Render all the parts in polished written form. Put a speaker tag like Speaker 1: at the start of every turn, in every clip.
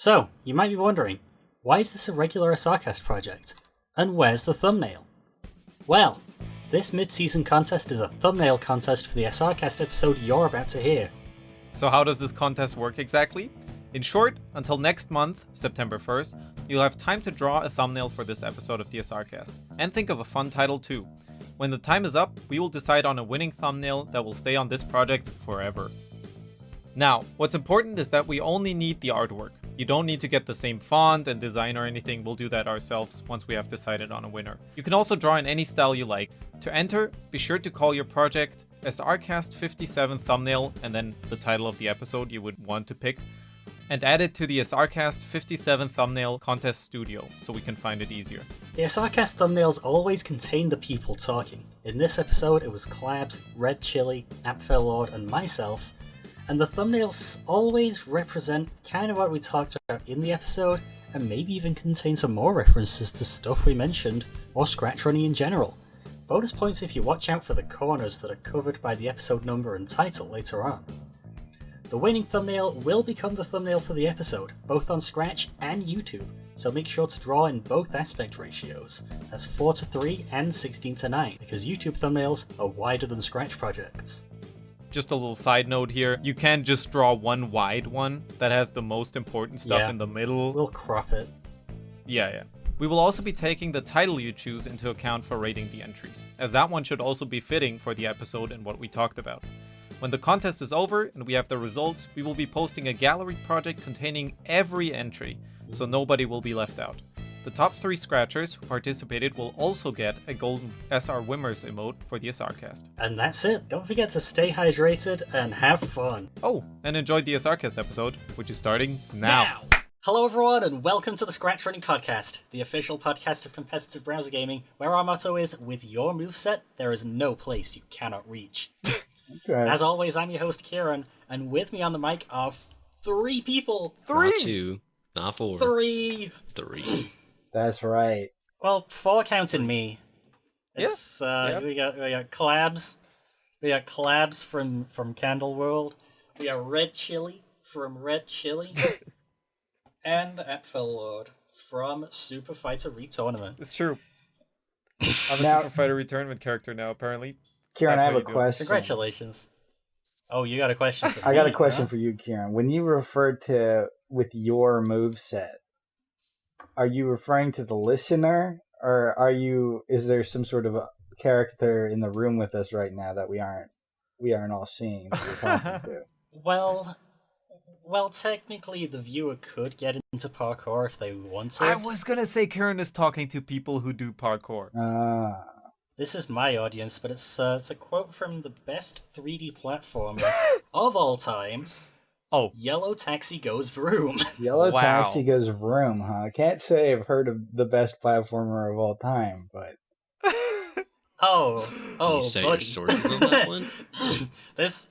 Speaker 1: So, you might be wondering, why is this a regular SRCast project? And where's the thumbnail? Well, this mid-season contest is a thumbnail contest for the SRCast episode you're about to hear.
Speaker 2: So how does this contest work exactly? In short, until next month, September 1st, you'll have time to draw a thumbnail for this episode of the SRCast. And think of a fun title too. When the time is up, we will decide on a winning thumbnail that will stay on this project forever. Now, what's important is that we only need the artwork. You don't need to get the same font and design or anything, we'll do that ourselves once we have decided on a winner. You can also draw in any style you like. To enter, be sure to call your project SRCast 57 thumbnail and then the title of the episode you would want to pick, and add it to the SRCast 57 thumbnail contest studio so we can find it easier.
Speaker 1: The SRCast thumbnails always contain the people talking. In this episode, it was Clabs, Red Chili, Apfellord, and myself. And the thumbnails always represent kind of what we talked about in the episode, and maybe even contain some more references to stuff we mentioned, or ScratchRunning in general. Bonus points if you watch out for the corners that are covered by the episode number and title later on. The winning thumbnail will become the thumbnail for the episode, both on Scratch and YouTube, so make sure to draw in both aspect ratios, as 4:3 and 16:9, because YouTube thumbnails are wider than Scratch projects.
Speaker 2: Just a little side note here, you can't just draw one wide one that has the most important stuff in the middle.
Speaker 1: We'll crop it.
Speaker 2: Yeah. We will also be taking the title you choose into account for rating the entries, as that one should also be fitting for the episode and what we talked about. When the contest is over and we have the results, we will be posting a gallery project containing every entry, so nobody will be left out. The top 3 scratchers who participated will also get a golden SR Wimmers emote for the SRCast.
Speaker 1: And that's it. Don't forget to stay hydrated and have fun.
Speaker 2: Oh, and enjoy the SRCast episode, which is starting now.
Speaker 1: Hello everyone, and welcome to the ScratchRunning podcast, the official podcast of competitive browser gaming, where our motto is, with your moveset, there is no place you cannot reach.
Speaker 3: Okay.
Speaker 1: As always, I'm your host, Kieran, and with me on the mic are 3 people.
Speaker 2: 3!
Speaker 4: Not 2, not 4.
Speaker 1: 3!
Speaker 3: That's right.
Speaker 1: Well, 4 counting me.
Speaker 2: Yes.
Speaker 1: We got Clabs. We got Clabs from Candleworld. We got Red Chili from Red Chili. And Apfellord from Super Fighter Retournament.
Speaker 2: It's true. I'm a
Speaker 3: Now-
Speaker 2: Super Fighter Retournament character now, apparently.
Speaker 3: Kieran,
Speaker 2: That's
Speaker 3: I have
Speaker 2: how
Speaker 3: a
Speaker 2: you do it.
Speaker 3: question.
Speaker 1: Congratulations. Oh, you got a question for me?
Speaker 3: I got a question
Speaker 1: huh?
Speaker 3: for you, Kieran. When you refer to with your moveset, are you referring to the listener, or is there some sort of a character in the room with us right now that we aren't all seeing that we're talking to?
Speaker 1: Well, technically, the viewer could get into parkour if they wanted.
Speaker 2: I was gonna say Karen is talking to people who do parkour.
Speaker 1: This is my audience, but it's a quote from the best 3D platformer of all time.
Speaker 2: Oh.
Speaker 1: Yellow Taxi Goes Vroom.
Speaker 3: Yellow
Speaker 2: Wow.
Speaker 3: Taxi Goes Vroom, huh? I can't say I've heard of the best platformer of all time, but
Speaker 1: Oh,
Speaker 4: Can you say
Speaker 1: buddy.
Speaker 4: your sources on that one?
Speaker 1: This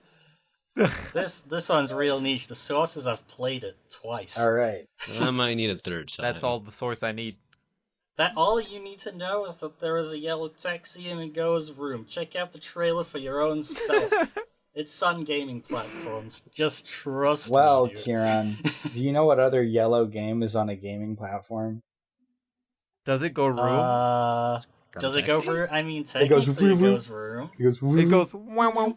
Speaker 1: one's real niche. The sources, I've played it twice.
Speaker 3: all right.
Speaker 4: I might need a third time.
Speaker 2: That's all the source I need.
Speaker 1: That all you need to know is that there is a yellow taxi and it goes vroom. Check out the trailer for your own self. It's on gaming platforms. Just trust
Speaker 3: Well,
Speaker 1: me, dude.
Speaker 3: Kieran, do you know what other yellow game is on a gaming platform?
Speaker 2: Does it go room?
Speaker 4: Got a
Speaker 1: Does it go
Speaker 4: taxi?
Speaker 1: vroom? I mean,
Speaker 3: It goes
Speaker 1: technically it
Speaker 3: vroom.
Speaker 1: goes vroom.
Speaker 3: It goes
Speaker 2: It
Speaker 3: vroom.
Speaker 2: goes wow wow.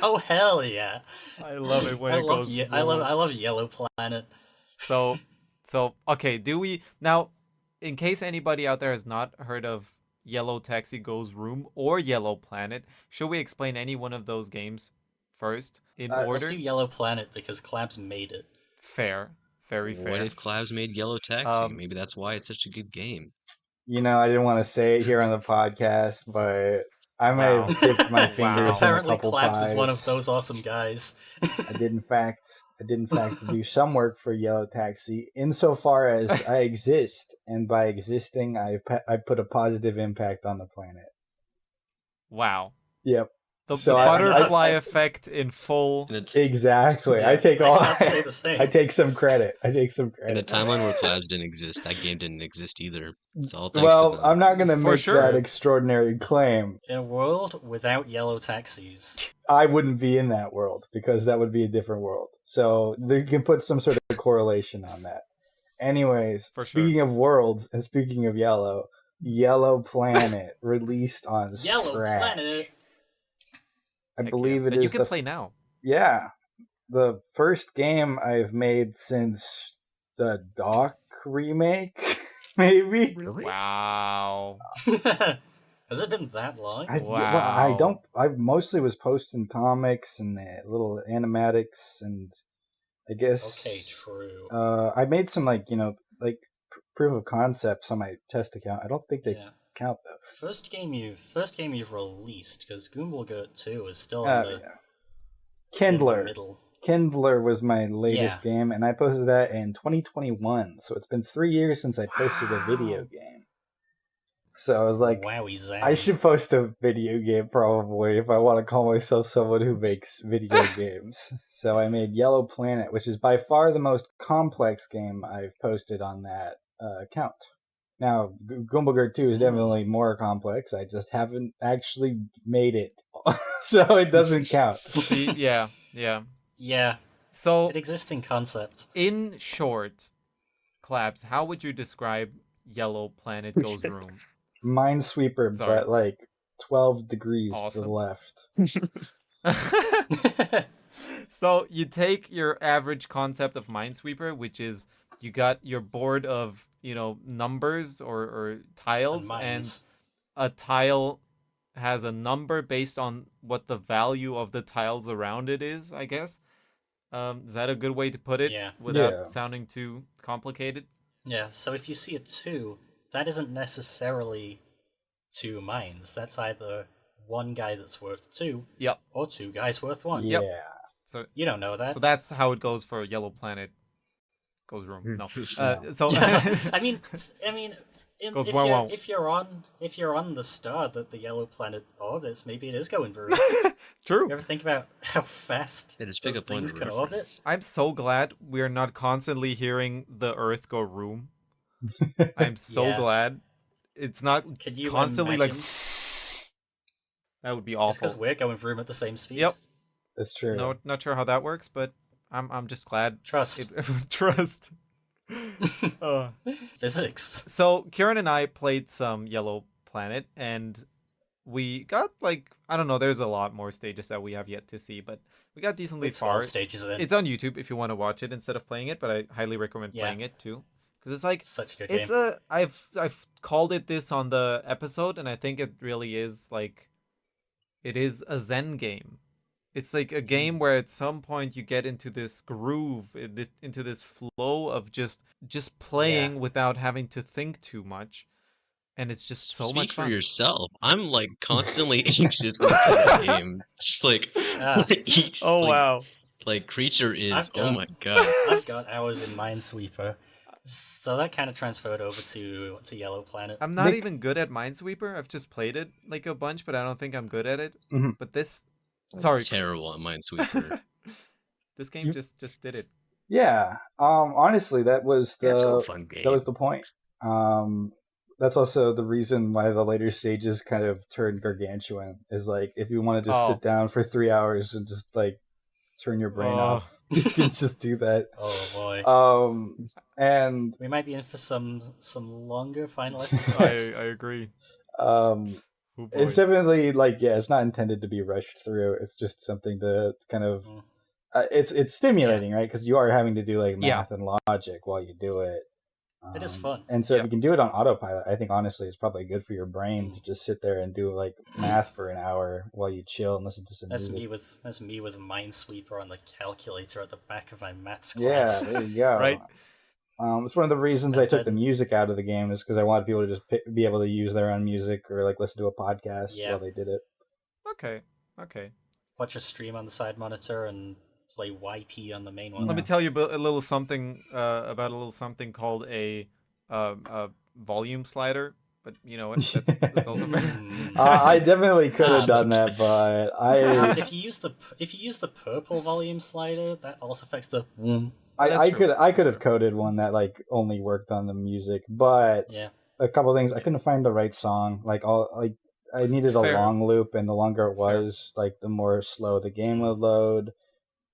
Speaker 1: Oh hell yeah!
Speaker 2: I love it when it goes.
Speaker 1: I love Yellow Planet.
Speaker 2: So okay, do we now, in case anybody out there has not heard of Yellow Taxi Goes Room or Yellow Planet, should we explain any one of those games first in
Speaker 1: Let's
Speaker 2: order?
Speaker 1: do Yellow Planet because Clabs made it.
Speaker 2: Fair. Very fair.
Speaker 4: What if Clavs made Yellow Taxi? Maybe that's why it's such a good game.
Speaker 3: You know, I didn't want to say it here on the podcast, but I may have dipped my fingers in a
Speaker 1: Apparently,
Speaker 3: couple
Speaker 1: Clabs
Speaker 3: pies.
Speaker 1: is one of those awesome guys.
Speaker 3: I did in fact do some work for Yellow Taxi, insofar as I exist, and by existing, I put a positive impact on the planet.
Speaker 2: Wow.
Speaker 3: Yep.
Speaker 2: The
Speaker 3: So
Speaker 2: butterfly effect in full.
Speaker 3: Exactly.
Speaker 4: Yeah,
Speaker 3: I take
Speaker 1: I
Speaker 3: all.
Speaker 1: can't say the same.
Speaker 3: I take some credit.
Speaker 4: In a timeline where collabs didn't exist, that game didn't exist either. It's all thanks to
Speaker 3: Well,
Speaker 4: them.
Speaker 3: I'm not going to
Speaker 2: For
Speaker 3: make
Speaker 2: sure.
Speaker 3: that extraordinary claim.
Speaker 1: In a world without yellow taxis.
Speaker 3: I wouldn't be in that world because that would be a different world. So you can put some sort of correlation on that. Anyways,
Speaker 2: For
Speaker 3: speaking of worlds and speaking of Yellow Planet released on
Speaker 1: Yellow
Speaker 3: Scratch.
Speaker 1: Planet.
Speaker 3: I
Speaker 2: Heck
Speaker 3: believe
Speaker 2: yeah.
Speaker 3: it
Speaker 2: that
Speaker 3: is
Speaker 2: you can play now.
Speaker 3: Yeah, the first game I've made since the Doc remake, maybe.
Speaker 4: Really?
Speaker 2: Wow.
Speaker 1: Has it been that long?
Speaker 2: Wow.
Speaker 3: I mostly was posting comics and the little animatics, and I guess.
Speaker 1: Okay, true.
Speaker 3: I made some proof of concepts on my test account. I don't think they count though.
Speaker 1: First game you've released, because Goomblegurt 2 is still
Speaker 3: Yeah.
Speaker 1: in the
Speaker 3: Kindler.
Speaker 1: middle.
Speaker 3: Kindler was my latest game, and I posted that in 2021. So it's been 3 years since I posted a video game. So I was like,
Speaker 1: Wowie zang.
Speaker 3: I should post a video game probably if I want to call myself someone who makes video games. So I made Yellow Planet, which is by far the most complex game I've posted on that account. Now, Goomblegurt 2 is definitely more complex. I just haven't actually made it. So it doesn't count.
Speaker 2: See, yeah.
Speaker 1: Yeah,
Speaker 2: So,
Speaker 1: it exists in concept.
Speaker 2: in short, Claps, how would you describe Yellow Planet Goes Room?
Speaker 3: Minesweeper,
Speaker 2: Sorry.
Speaker 3: but like 12 degrees to
Speaker 2: Awesome.
Speaker 3: the left.
Speaker 2: So you take your average concept of Minesweeper, which is you got your board of, numbers or tiles, and
Speaker 1: Mines.
Speaker 2: a tile has a number based on what the value of the tiles around it is, I guess. Is that a good way to put it?
Speaker 1: Yeah.
Speaker 2: Without sounding too complicated?
Speaker 1: Yeah, so if you see a 2, that isn't necessarily 2 mines. That's either one guy that's worth 2,
Speaker 2: Yep.
Speaker 1: or 2 guys worth 1.
Speaker 3: Yeah.
Speaker 2: So
Speaker 1: You don't know that.
Speaker 2: so that's how it goes for Yellow Planet Goes Room. No.
Speaker 3: No.
Speaker 2: So
Speaker 1: I mean,
Speaker 2: Goes wow, wow.
Speaker 1: if you're on the star that the yellow planet orbits, maybe it is going very.
Speaker 2: True.
Speaker 1: You ever think about how fast
Speaker 4: Yeah, just pick
Speaker 1: those
Speaker 4: a point
Speaker 1: things
Speaker 4: of
Speaker 1: can
Speaker 4: reference.
Speaker 1: orbit?
Speaker 2: I'm so glad we're not constantly hearing the Earth go room. I'm so
Speaker 1: Yeah.
Speaker 2: glad it's not
Speaker 1: Can you
Speaker 2: constantly
Speaker 1: imagine?
Speaker 2: like. That would be
Speaker 1: Just because
Speaker 2: awful.
Speaker 1: we're going vroom at the same speed.
Speaker 2: Yep.
Speaker 3: That's true.
Speaker 2: No, not sure how that works, but I'm just glad.
Speaker 1: Trust.
Speaker 2: Trust.
Speaker 1: Physics.
Speaker 2: So Kieran and I played some Yellow Planet, and we got I don't know. There's a lot more stages that we have yet to see, but we got decently
Speaker 1: It's 12
Speaker 2: far.
Speaker 1: stages in.
Speaker 2: It's on YouTube if you want to watch it instead of playing it, but I highly recommend
Speaker 1: Yeah.
Speaker 2: playing it too, because it's like
Speaker 1: Such a good
Speaker 2: it's
Speaker 1: game.
Speaker 2: I've called it this on the episode, and I think it really is it is a Zen game. It's like a game where at some point you get into this groove, into this flow of just playing without having to think too much, and it's just so
Speaker 4: Speak
Speaker 2: much
Speaker 4: for
Speaker 2: fun.
Speaker 4: yourself. I'm constantly anxious when I play that game. Just each
Speaker 2: Wow!
Speaker 4: creature is.
Speaker 1: I've
Speaker 4: Oh
Speaker 1: got-
Speaker 4: my god.
Speaker 1: I've got hours in Minesweeper, so that kind of transferred over to Yellow Planet.
Speaker 2: I'm not
Speaker 3: Nick-
Speaker 2: even good at Minesweeper. I've just played it a bunch, but I don't think I'm good at it.
Speaker 3: Mhm.
Speaker 2: But this, sorry,
Speaker 4: Terrible at Minesweeper.
Speaker 2: this game just did it.
Speaker 3: Yeah. Honestly, that was
Speaker 4: It's a
Speaker 3: the
Speaker 4: fun game.
Speaker 3: that was the point. That's also the reason why the later stages kind of turned gargantuan. Is if you want to just sit down for 3 hours and just turn your brain off, you can just do that.
Speaker 1: Oh boy.
Speaker 3: And
Speaker 1: We might be in for some longer final episodes.
Speaker 2: I agree.
Speaker 3: um,
Speaker 2: Oh, boy.
Speaker 3: it's definitely it's not intended to be rushed through. It's just something to kind of. It's stimulating, right? Because you are having to do math and logic while you do it.
Speaker 1: It is fun.
Speaker 3: And so if you can do it on autopilot, I think honestly it's probably good for your brain to just sit there and do math for an hour while you chill and listen to some
Speaker 1: That's
Speaker 3: music.
Speaker 1: me with a Minesweeper on the calculator at the back of my maths
Speaker 3: Yeah,
Speaker 1: class.
Speaker 3: there you go.
Speaker 2: Right.
Speaker 3: It's one of the reasons I took the
Speaker 1: Then-
Speaker 3: music out of the game is because I wanted people to just be able to use their own music or listen to a podcast
Speaker 1: Yeah.
Speaker 3: while they did it.
Speaker 2: Okay.
Speaker 1: Watch a stream on the side monitor and play YP on the main one.
Speaker 2: Let me tell you a little something about a little something called a volume slider. but you know what? That's also fair.
Speaker 3: I definitely could have done that, but
Speaker 1: if you use the purple volume slider, that also affects the.
Speaker 3: I could have coded one that like only worked on the music, but
Speaker 1: Yeah.
Speaker 3: a couple things I couldn't find the right song. I needed a
Speaker 2: Fair.
Speaker 3: long loop, and the longer it was, like the more slow the game would load.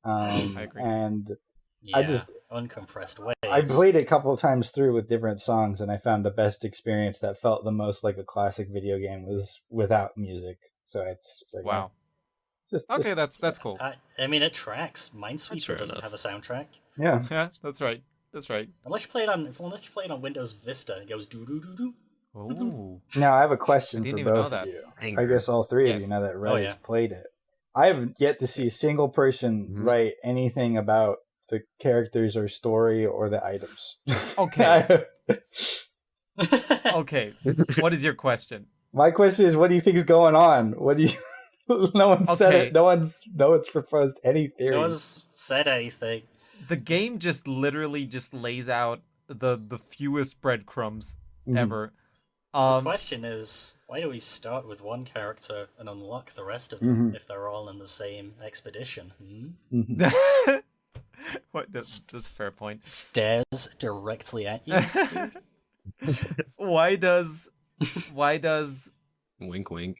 Speaker 2: I agree.
Speaker 3: And
Speaker 1: Yeah,
Speaker 3: I just
Speaker 1: uncompressed waves.
Speaker 3: I played it a couple of times through with different songs, and I found the best experience that felt the most like a classic video game was without music. So it's like
Speaker 2: Wow.
Speaker 3: just
Speaker 2: That's cool.
Speaker 1: I mean, it tracks.
Speaker 4: fair
Speaker 1: Minesweeper doesn't
Speaker 4: enough.
Speaker 1: have a soundtrack.
Speaker 3: yeah.
Speaker 2: Yeah, that's right. That's right.
Speaker 1: Unless you play it on Windows Vista, it goes doo doo doo doo.
Speaker 2: Ooh.
Speaker 3: Now I have a question
Speaker 2: I didn't
Speaker 3: for
Speaker 2: even know
Speaker 3: both of
Speaker 2: that.
Speaker 3: you.
Speaker 4: Anger.
Speaker 3: I guess all three of
Speaker 2: Yes.
Speaker 3: you, now that Red
Speaker 1: Oh,
Speaker 3: has
Speaker 1: yeah.
Speaker 3: played it. I haven't yet to see a single person
Speaker 4: Mhm.
Speaker 3: write anything about the characters or story or the items.
Speaker 2: Okay. Okay. What is your question?
Speaker 3: My question is, what do you think is going on? What do you? No one said
Speaker 2: Okay.
Speaker 3: it. No one's proposed any
Speaker 1: No
Speaker 3: theories.
Speaker 1: one's said anything.
Speaker 2: The game just literally just lays out the fewest breadcrumbs
Speaker 3: Mhm.
Speaker 2: ever.
Speaker 1: The question is, why do we start with one character and unlock the rest of them if they're all in the same expedition?
Speaker 3: Mhm.
Speaker 2: What? That's a fair point.
Speaker 1: Stares directly at you.
Speaker 2: Why does
Speaker 4: Wink, wink.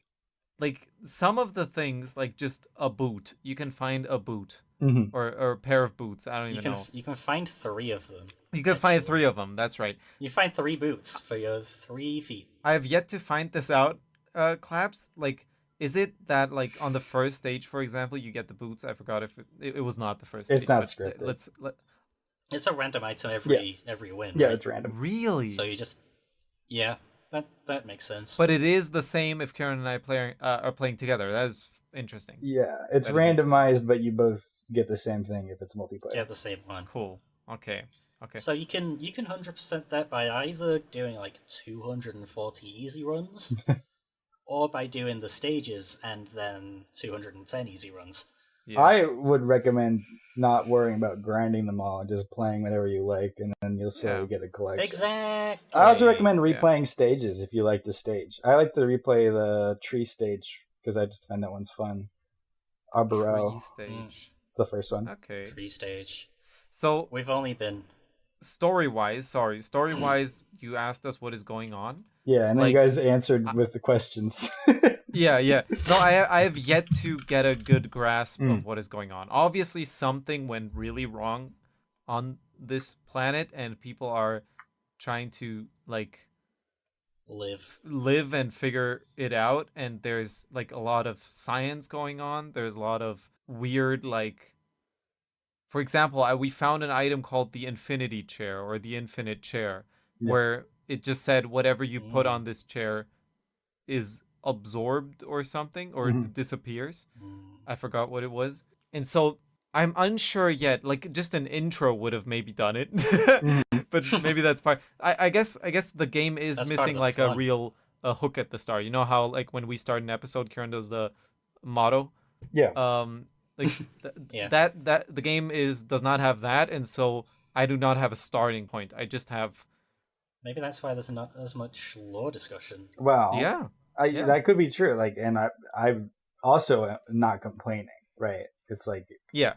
Speaker 2: like some of the things, like just a boot, you can find a boot
Speaker 3: Mhm.
Speaker 2: or a pair of boots. I don't
Speaker 1: You
Speaker 2: even
Speaker 1: can
Speaker 2: know.
Speaker 1: you can find 3 of them.
Speaker 2: You can find
Speaker 1: actually.
Speaker 2: 3 of them. That's right.
Speaker 1: You find 3 boots for your 3 feet.
Speaker 2: I have yet to find this out. Claps. Like, is it that like on the first stage, for example, you get the boots? I forgot if it was not the first.
Speaker 3: It's
Speaker 2: stage,
Speaker 3: not
Speaker 2: but
Speaker 3: scripted.
Speaker 1: It's a random item every win.
Speaker 3: Yeah,
Speaker 1: right?
Speaker 3: it's random.
Speaker 2: Really.
Speaker 1: So you just that makes sense.
Speaker 2: But it is the same if Karen and I are playing together. That is interesting.
Speaker 3: Yeah, it's
Speaker 2: That is
Speaker 3: randomized, but you both get the same thing if it's multiplayer.
Speaker 1: Yeah, the same one.
Speaker 2: Cool. Okay.
Speaker 1: So you can 100% that by either doing like 240 easy runs, or by doing the stages and then 210 easy runs.
Speaker 2: Yeah.
Speaker 3: I would recommend not worrying about grinding them all and just playing whatever you like, and then you'll slowly get a collection.
Speaker 1: Exactly.
Speaker 3: I also recommend replaying stages if you like the stage. I like to replay the tree stage because I just find that one's fun. Arboro.
Speaker 2: Tree stage.
Speaker 3: It's the first one.
Speaker 2: Okay.
Speaker 1: Tree stage.
Speaker 2: So
Speaker 1: We've only been
Speaker 2: story-wise, you asked us what is going on.
Speaker 3: Yeah, and then you
Speaker 2: Like,
Speaker 3: guys answered with the questions.
Speaker 2: Yeah. No, I have yet to get a good grasp of what is going on. Obviously, something went really wrong on this planet, and people are trying to like live and figure it out. And there's like a lot of science going on. There's a lot of weird like. For example, we found an item called the Infinity Chair or the Infinite Chair, where it just said whatever you put on this chair is absorbed or something, or disappears. I forgot what it was. And so I'm unsure yet. Like, just an intro would have maybe done it. But maybe that's part. I guess the game is
Speaker 1: That's
Speaker 2: missing like
Speaker 1: fun.
Speaker 2: a real hook at the start. You know how like when we start an episode, Karen does the motto?
Speaker 3: Yeah.
Speaker 2: Like that the game does not have that, and so I do not have a starting point. I just have.
Speaker 1: Maybe that's why there's not as much lore discussion.
Speaker 3: Well,
Speaker 2: Yeah.
Speaker 3: That could be true. Like, and I'm also not complaining, right? It's like,
Speaker 2: Yeah.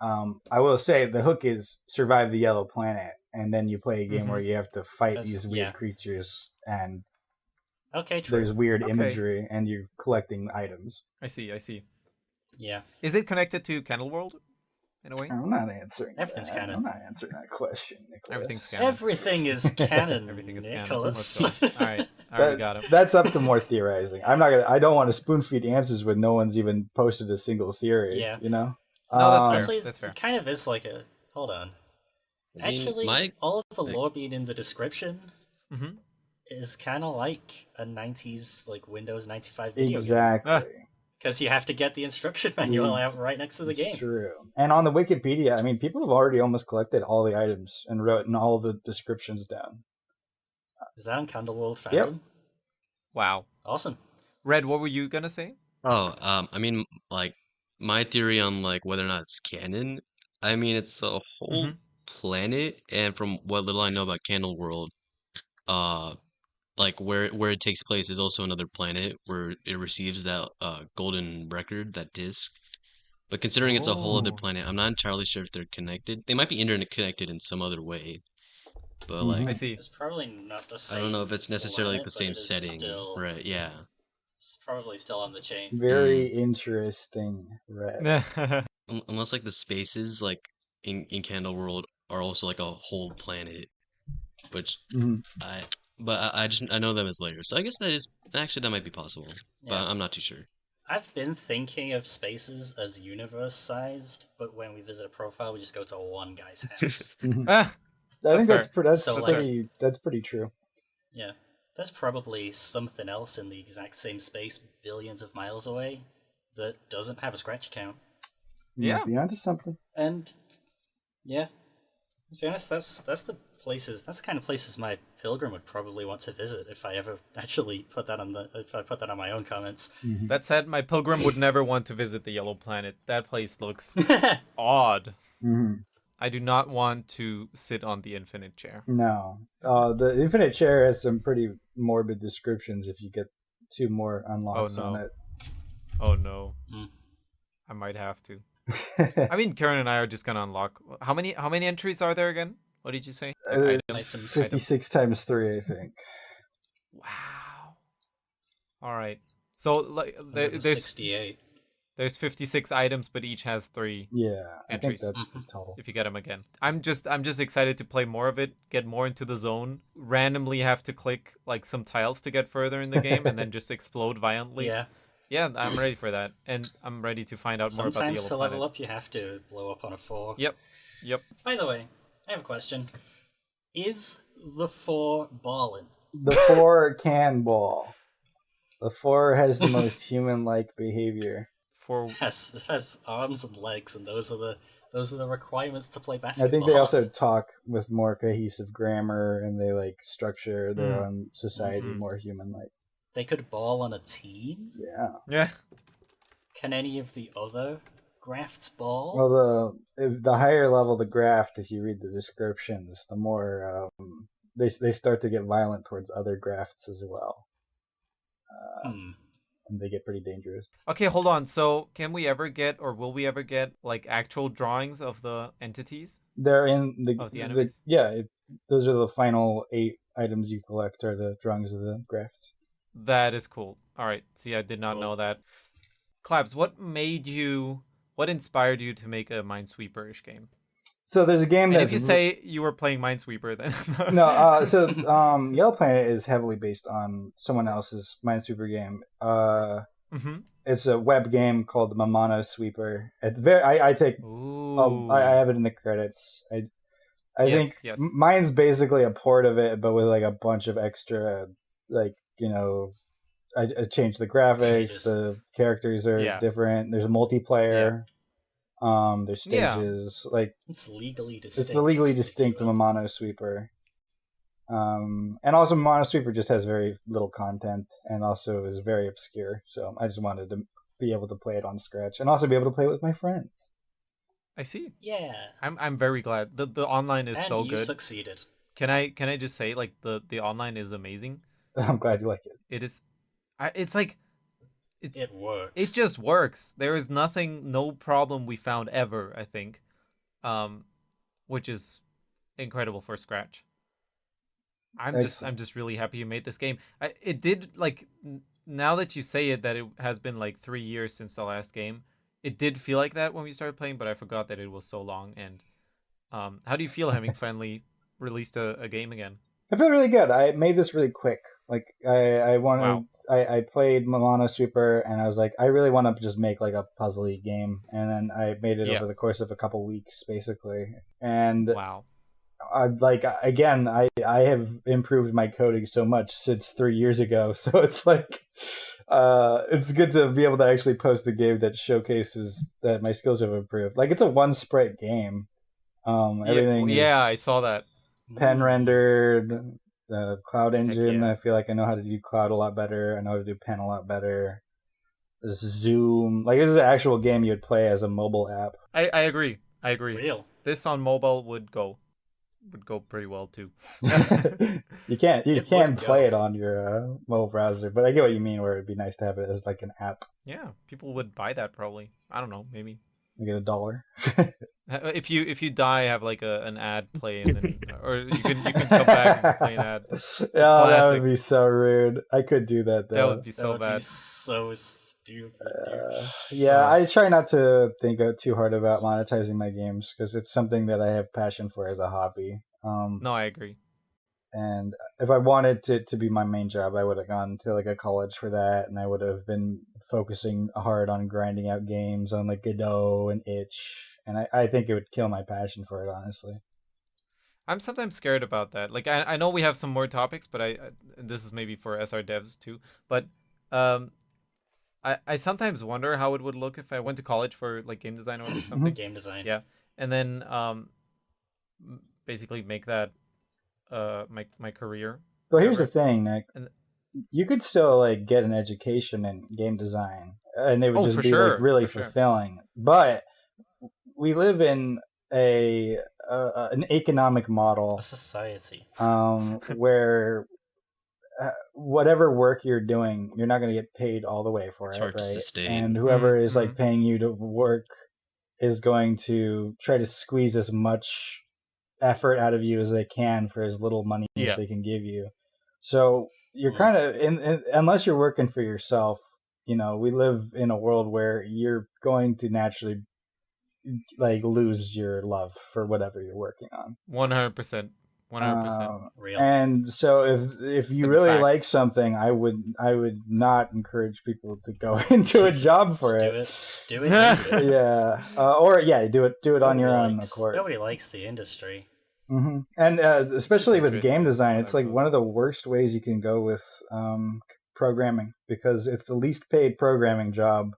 Speaker 3: I will say the hook is survive the yellow planet, and then you play a game where you have to fight these weird creatures, and
Speaker 1: Okay, true.
Speaker 3: there's weird imagery, and you're collecting items.
Speaker 2: I see.
Speaker 1: Yeah.
Speaker 2: Is it connected to Candle World in a way?
Speaker 3: I'm not answering.
Speaker 1: Everything's
Speaker 3: that.
Speaker 1: canon.
Speaker 3: I'm not answering that question, Nicholas.
Speaker 2: Everything's canon.
Speaker 1: Everything is canon.
Speaker 2: Everything is canon.
Speaker 1: Nicholas.
Speaker 2: Let's go. All right, we got him.
Speaker 3: That's up to more theorizing. I don't want to spoon feed answers when no one's even posted a single theory.
Speaker 1: Yeah.
Speaker 3: You know.
Speaker 2: No, that's fair.
Speaker 1: Honestly,
Speaker 2: That's fair.
Speaker 1: it kind of is like a. Hold on.
Speaker 4: I mean,
Speaker 1: Actually, all of the lore being in the description
Speaker 2: Mhm.
Speaker 1: is kind of like a 90s, like Windows 95 video game.
Speaker 3: Exactly.
Speaker 1: Because you have to get the instruction manual out right next to the game.
Speaker 3: True. And on the Wikipedia, I mean, people have already almost collected all the items and written all the descriptions down.
Speaker 1: Is that on Candleworld Fandom?
Speaker 3: Yep.
Speaker 2: Wow.
Speaker 1: Awesome.
Speaker 2: Red, what were you gonna say?
Speaker 4: I mean, like, my theory on, like, whether or not it's canon, I mean, it's a whole planet, and from what little I know about Candle World, like, like where it takes place is also another planet where it receives that golden record, that disc. But considering it's a whole other
Speaker 2: Oh,
Speaker 4: planet, I'm not entirely sure if they're connected. They might be internet connected in some other way, but like
Speaker 2: I see.
Speaker 1: It's probably not the
Speaker 4: I don't know
Speaker 1: same
Speaker 4: if it's necessarily like
Speaker 1: planet,
Speaker 4: the
Speaker 1: but
Speaker 4: same
Speaker 1: it is
Speaker 4: setting,
Speaker 1: still.
Speaker 4: right? Yeah.
Speaker 1: It's probably still on the chain.
Speaker 3: Very interesting, Red.
Speaker 4: Unless like the spaces like in Candle World are also like a whole planet, which
Speaker 3: Mhm.
Speaker 4: I I just I know them as layers. So I guess that might be possible, but
Speaker 1: Yeah.
Speaker 4: I'm not too sure.
Speaker 1: I've been thinking of spaces as universe-sized, but when we visit a profile, we just go to one guy's house.
Speaker 3: Mhm.
Speaker 2: Ah,
Speaker 3: I think
Speaker 2: fair.
Speaker 3: that's
Speaker 1: So,
Speaker 3: pretty true.
Speaker 1: Yeah, there's probably something else in the exact same space, billions of miles away, that doesn't have a scratch count.
Speaker 3: You
Speaker 2: Yeah.
Speaker 3: might be onto something.
Speaker 1: And yeah, to be honest, that's the places. That's the kind of places my pilgrim would probably want to visit if I ever actually put that on my own comments.
Speaker 3: Mhm.
Speaker 2: That said, my pilgrim would never want to visit the Yellow Planet. That place looks odd.
Speaker 3: Mhm.
Speaker 2: I do not want to sit on the infinite chair.
Speaker 3: No, the Infinite Chair has some pretty morbid descriptions. If you get 2 more unlocks
Speaker 2: Oh,
Speaker 3: on
Speaker 2: no.
Speaker 3: it.
Speaker 2: Oh no.
Speaker 1: Mm.
Speaker 2: I might have to. I mean, Karen and I are just gonna unlock. How many entries are there again? What did you say? Like items.
Speaker 3: 56 times 3, I think.
Speaker 2: Wow. All right. So like, there's
Speaker 1: 68.
Speaker 2: 56 items, but each has 3
Speaker 3: Yeah, I think
Speaker 2: entries.
Speaker 3: that's the total.
Speaker 2: If you get them again. I'm just excited to play more of it, get more into the zone, randomly have to click like some tiles to get further in the game, and then just explode violently.
Speaker 1: Yeah.
Speaker 2: Yeah, I'm ready for that, and I'm ready to find out more about the
Speaker 1: Sometimes
Speaker 2: Yellow
Speaker 1: to
Speaker 2: Planet.
Speaker 1: level up, you have to blow up on a 4.
Speaker 2: Yep.
Speaker 1: By the way, I have a question. Is the 4 ballin'?
Speaker 3: The 4 can ball. The 4 has the most human-like behavior.
Speaker 2: For
Speaker 1: It has arms and legs, and those are the requirements to play
Speaker 3: I
Speaker 1: basketball.
Speaker 3: think they also talk with more cohesive grammar, and they like structure their own society
Speaker 2: Mhm.
Speaker 3: more human-like.
Speaker 1: They could ball on a team.
Speaker 2: yeah.
Speaker 1: Can any of the other grafts ball?
Speaker 3: Well, the higher level the graft, if you read the descriptions, the more they start to get violent towards other grafts as well, and they get pretty dangerous.
Speaker 2: Okay, hold on. So, can we ever get, or will we ever get, like actual drawings of the entities?
Speaker 3: They're in
Speaker 2: Of the enemies?
Speaker 3: those are the final 8 items you collect, are the drawings of the grafts.
Speaker 2: That is cool. All right. See, I did not know that. Clabs, what inspired you to make a Minesweeper-ish game?
Speaker 3: So there's a game
Speaker 2: And
Speaker 3: that's
Speaker 2: if you say you were playing Minesweeper, then
Speaker 3: no. So Yellow Planet is heavily based on someone else's Minesweeper game.
Speaker 2: Mhm.
Speaker 3: It's a web game called Mamano Sweeper. It's very. I take.
Speaker 2: Ooh.
Speaker 3: I have it in the credits. I
Speaker 2: Yes,
Speaker 3: think
Speaker 2: yes.
Speaker 3: mine's basically a port of it, but with like a bunch of extra, like I changed the graphics.
Speaker 1: Stages.
Speaker 3: The characters are different. There's a multiplayer. There's stages. Like
Speaker 1: It's legally distinct.
Speaker 3: it's the legally distinct
Speaker 1: if you will.
Speaker 3: Mamano Sweeper. And also Mamano Sweeper just has very little content and also is very obscure. So I just wanted to be able to play it on Scratch and also be able to play it with my friends.
Speaker 2: I see.
Speaker 1: Yeah.
Speaker 2: I'm very glad. The online is
Speaker 1: And
Speaker 2: so
Speaker 1: you
Speaker 2: good.
Speaker 1: succeeded.
Speaker 2: Can I just say, like, the online is amazing.
Speaker 3: I'm glad you like it.
Speaker 2: It is. It's like
Speaker 1: It works.
Speaker 2: it just works. There is no problem we found ever, I think, which is incredible for Scratch. I'm just really happy you made this game. It did, like, now that you say it, that it has been like 3 years since the last game. It did feel like that when we started playing, but I forgot that it was so long. And how do you feel having finally released a game again?
Speaker 3: I feel really good. I made this really quick. Like I wanted.
Speaker 2: Wow.
Speaker 3: I played Mamano Sweeper, and I was like, I really want to just make like a puzzly game, and then I made it over the course of a couple weeks, basically. And
Speaker 2: Wow.
Speaker 3: I have improved my coding so much since 3 years ago. So it's like, it's good to be able to actually post the game that showcases that my skills have improved. Like, it's a 1 sprite game. Everything.
Speaker 2: Yeah,
Speaker 3: is
Speaker 2: I saw that.
Speaker 3: pen rendered. The Cloud engine.
Speaker 2: yeah.
Speaker 3: I feel like I know how to do Cloud a lot better. I know how to do pen a lot better. Zoom. Like, this is an actual game you'd play as a mobile app.
Speaker 2: I agree.
Speaker 1: Real.
Speaker 2: This on mobile would go. would go pretty well too.
Speaker 3: You can
Speaker 1: would
Speaker 3: play
Speaker 1: go.
Speaker 3: it on your mobile browser, but I get what you mean. Where it'd be nice to have it as like an app.
Speaker 2: Yeah, people would buy that probably. I don't know, maybe.
Speaker 3: You get $1.
Speaker 2: If you die, have like an ad play, and then or you can come back and play an ad.
Speaker 3: Yeah, that
Speaker 2: Classic.
Speaker 3: would be so rude. I could do that though.
Speaker 2: That would be
Speaker 1: That
Speaker 2: so
Speaker 1: would
Speaker 2: bad.
Speaker 1: be so stupid, dude.
Speaker 3: Yeah, I try not to think too hard about monetizing my games because it's something that I have passion for as a hobby.
Speaker 2: No, I agree.
Speaker 3: And if I wanted it to be my main job, I would have gone to like a college for that, and I would have been focusing hard on grinding out games on like Godot and Itch, and I think it would kill my passion for it, honestly.
Speaker 2: I'm sometimes scared about that. Like I know we have some more topics, but I this is maybe for SR devs too. But I sometimes wonder how it would look if I went to college for like game design or something.
Speaker 1: Game design.
Speaker 2: Yeah, and then basically make that my career.
Speaker 3: Well, here's the
Speaker 2: Whatever.
Speaker 3: thing, Nick.
Speaker 2: And-
Speaker 3: You could still like get an education in game design, and it would
Speaker 2: Oh,
Speaker 3: just
Speaker 2: for
Speaker 3: be
Speaker 2: sure,
Speaker 3: like really
Speaker 2: for sure.
Speaker 3: fulfilling. But we live in an economic model
Speaker 1: A society.
Speaker 3: where whatever work you're doing, you're not going to get paid all the way for
Speaker 4: It's
Speaker 3: it,
Speaker 4: hard to
Speaker 3: right?
Speaker 4: sustain.
Speaker 3: And whoever is like
Speaker 2: Mhm.
Speaker 3: paying you to work is going to try to squeeze as much effort out of you as they can for as little money
Speaker 2: Yeah.
Speaker 3: as they can give you. So you're
Speaker 1: Mm.
Speaker 3: kind of unless you're working for yourself, we live in a world where you're going to naturally like lose your love for whatever you're working on.
Speaker 2: 100%. 100%.
Speaker 1: Real.
Speaker 3: And so if you
Speaker 2: the
Speaker 3: really
Speaker 2: facts.
Speaker 3: like something, I would not encourage people to go into a job for
Speaker 1: Just
Speaker 3: it.
Speaker 1: do it. Just do it.
Speaker 3: Yeah, do it on your own accord.
Speaker 1: Nobody likes the industry.
Speaker 3: Hmm. And especially with
Speaker 2: interesting
Speaker 3: game design,
Speaker 2: how
Speaker 3: it's
Speaker 2: that
Speaker 3: like
Speaker 2: goes.
Speaker 3: one of the worst ways you can go with programming because it's the least paid programming job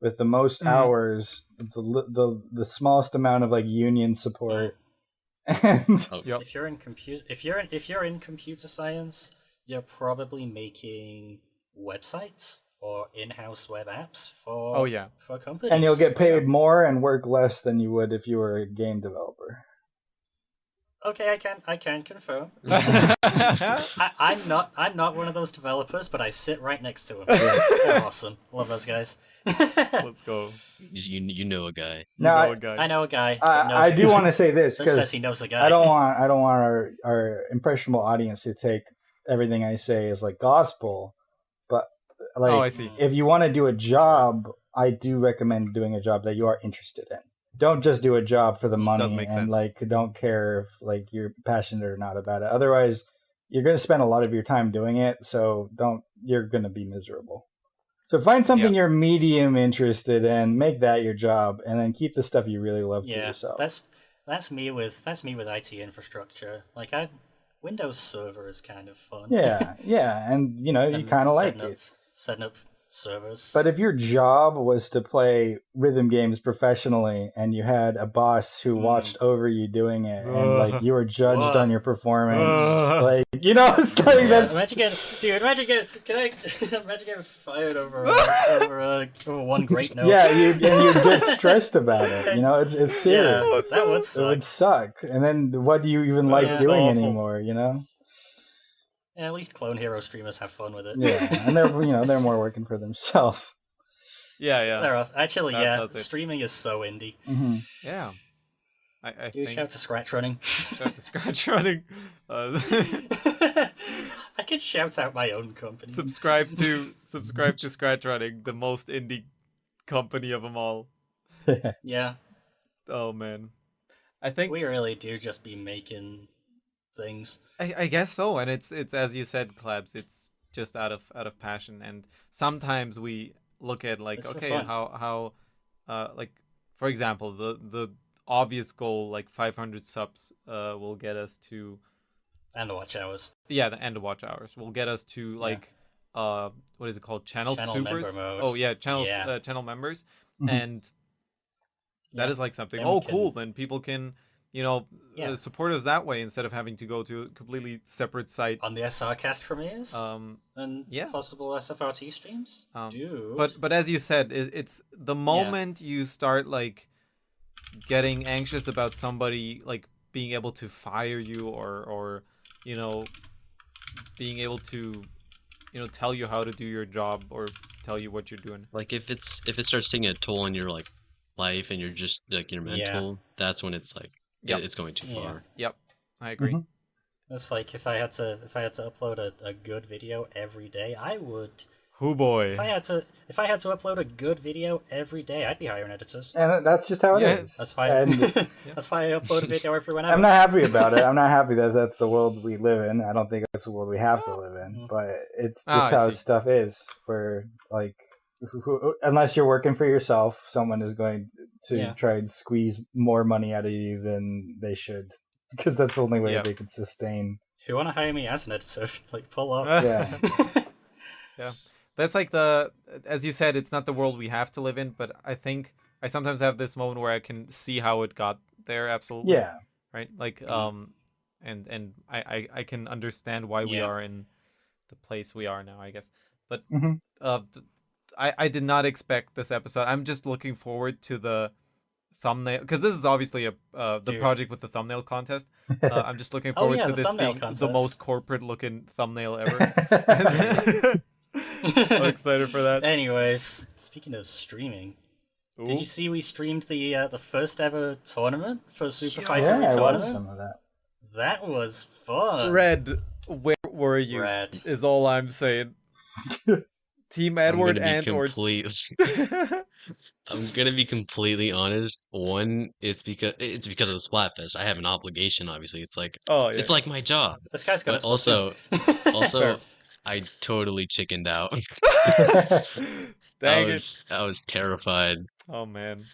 Speaker 3: with the most
Speaker 2: Mhm.
Speaker 3: hours, the smallest amount of like union support, and
Speaker 4: Oh,
Speaker 2: Yep.
Speaker 1: If you're in computer science, you're probably making websites or in-house web apps for
Speaker 2: Oh yeah.
Speaker 1: for companies.
Speaker 3: and you'll get
Speaker 1: So, yeah.
Speaker 3: paid more and work less than you would if you were a game developer.
Speaker 1: Okay, I can confirm.
Speaker 2: Let's
Speaker 1: I'm not one of those developers, but I sit right next to them. They're awesome. Love those guys.
Speaker 2: go.
Speaker 4: you know a guy.
Speaker 3: Now,
Speaker 2: You know a guy.
Speaker 1: I know a guy. that knows
Speaker 3: I
Speaker 1: a
Speaker 3: do
Speaker 1: guy
Speaker 3: want to say this
Speaker 1: that says
Speaker 3: because
Speaker 1: he knows a guy.
Speaker 3: I don't want our impressionable audience to take everything I say as like gospel, but like
Speaker 2: Oh, I see.
Speaker 3: if you want to do a job, I do recommend doing a job that you are interested in. Don't just do a job for the money
Speaker 2: Does make
Speaker 3: and
Speaker 2: sense.
Speaker 3: like don't care if like you're passionate or not about it. Otherwise, you're going to spend a lot of your time doing it, so you're going to be miserable. So find something you're medium interested in, make that your job, and then keep the stuff you really love to
Speaker 1: Yeah,
Speaker 3: yourself.
Speaker 1: that's me with IT infrastructure. Like Windows Server is kind of fun.
Speaker 3: Yeah, and you
Speaker 1: And
Speaker 3: kind of like
Speaker 1: setting
Speaker 3: it.
Speaker 1: Setting up servers.
Speaker 3: But if your job was to play rhythm games professionally and you had a boss who watched over you doing it and like you were judged on your performance, like it's like that's
Speaker 1: imagine getting fired over one great note.
Speaker 3: yeah, you get stressed about it. It's serious.
Speaker 1: Yeah, that would
Speaker 3: It
Speaker 1: suck.
Speaker 3: would suck. And then what do you even like
Speaker 1: Yeah.
Speaker 3: doing
Speaker 2: It's awful.
Speaker 3: anymore?
Speaker 1: Yeah, at least Clone Hero streamers have fun with it.
Speaker 3: Yeah, and they're more working for themselves.
Speaker 2: Yeah.
Speaker 1: They're awesome. Actually,
Speaker 2: That
Speaker 1: yeah,
Speaker 2: does it.
Speaker 1: streaming is so indie.
Speaker 3: Hmm.
Speaker 2: Yeah. I
Speaker 1: You
Speaker 2: think
Speaker 1: shout to ScratchRunning.
Speaker 2: shout to ScratchRunning.
Speaker 1: I could shout out my own company.
Speaker 2: subscribe to ScratchRunning, the most indie company of them all.
Speaker 1: Yeah,
Speaker 2: Oh man. I think
Speaker 1: we really do just be making things.
Speaker 2: I guess so, and it's as you said, Klebs, it's just out of passion, and sometimes we look at like,
Speaker 1: It's for
Speaker 2: okay,
Speaker 1: fun.
Speaker 2: how like for example, the obvious goal, like 500 subs will get us to
Speaker 1: And watch hours.
Speaker 2: the end of watch hours will get us to like what is it called, channel supers?
Speaker 1: member mode.
Speaker 2: Oh yeah, channels
Speaker 1: Yeah.
Speaker 2: channel members.
Speaker 3: Mhm.
Speaker 2: And that
Speaker 1: Yeah.
Speaker 2: is like something,
Speaker 1: Then
Speaker 2: oh
Speaker 1: we can-
Speaker 2: cool, then people can
Speaker 1: Yeah.
Speaker 2: support us that way instead of having to go to a completely separate site.
Speaker 1: On the SRCast premieres and
Speaker 2: yeah.
Speaker 1: possible SFRT streams. Dude.
Speaker 2: But as you said, it's the moment you start like getting anxious about somebody like being able to fire you or you know, being able to, you know, tell you how to do your job or tell you what you're doing.
Speaker 4: Like if it starts taking a toll on your like life and you're just like your mental, that's when it's like it's going too far.
Speaker 2: Yep, I agree.
Speaker 1: It's like if I had to upload a good video every day, I would.
Speaker 2: Oh boy!
Speaker 1: If I had to upload a good video every day, I'd be hiring editors.
Speaker 3: And that's just how it is.
Speaker 1: That's why.
Speaker 3: And
Speaker 1: That's why I upload a video every whenever.
Speaker 3: I'm not happy about it. I'm not happy that that's the world we live in. I don't think that's the world we have to live in. But it's just how stuff is. Where like, unless you're working for yourself, someone is going to try and squeeze more money out of you than they should, because that's the only way they can sustain.
Speaker 1: If you want to hire me as an editor, like pull up.
Speaker 2: Yeah. That's like as you said, it's not the world we have to live in, but I think I sometimes have this moment where I can see how it got there. Absolutely. Yeah. Right. Like, and I can understand why we are in the place we are now, I guess. But, I did not expect this episode. I'm just looking forward to the thumbnail, because this is obviously the project with the thumbnail contest. I'm just looking forward to this being the most corporate looking thumbnail ever. I'm excited for that.
Speaker 1: Anyways, speaking of streaming, did you see we streamed the first ever tournament for Super Fighter Tournament?
Speaker 3: I watched some of that.
Speaker 1: That was fun.
Speaker 2: Red, where were you?
Speaker 1: Red
Speaker 2: is all I'm saying. Team Edward and
Speaker 4: I'm gonna be completely honest. One, it's because of the Splatfest. I have an obligation. Obviously, it's like it's like my job.
Speaker 1: This guy's got.
Speaker 4: But also, I totally chickened out. I was terrified.
Speaker 2: Oh man,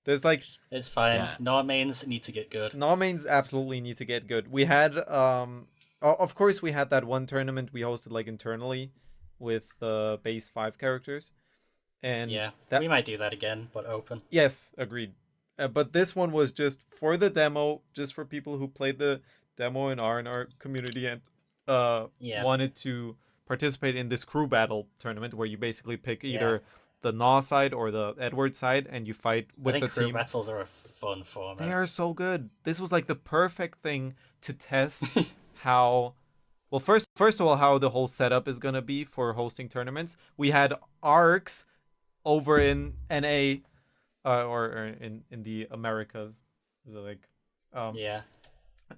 Speaker 2: there's like
Speaker 1: it's fine. Yeah. No mains need to get good.
Speaker 2: No mains absolutely need to get good. We had of course we had that one tournament we hosted like internally with the base 5 characters. And
Speaker 1: we might do that again, but open.
Speaker 2: Yes, agreed. But this one was just for the demo, just for people who played the demo and are in our community and wanted to participate in this crew battle tournament where you basically pick either the Gnaw side or the Edward side and you fight with the team.
Speaker 1: Crew battles are a fun format.
Speaker 2: They are so good. This was like the perfect thing to test how... Well, first of all, how the whole setup is going to be for hosting tournaments. We had ARCs over in NA or in the Americas. So like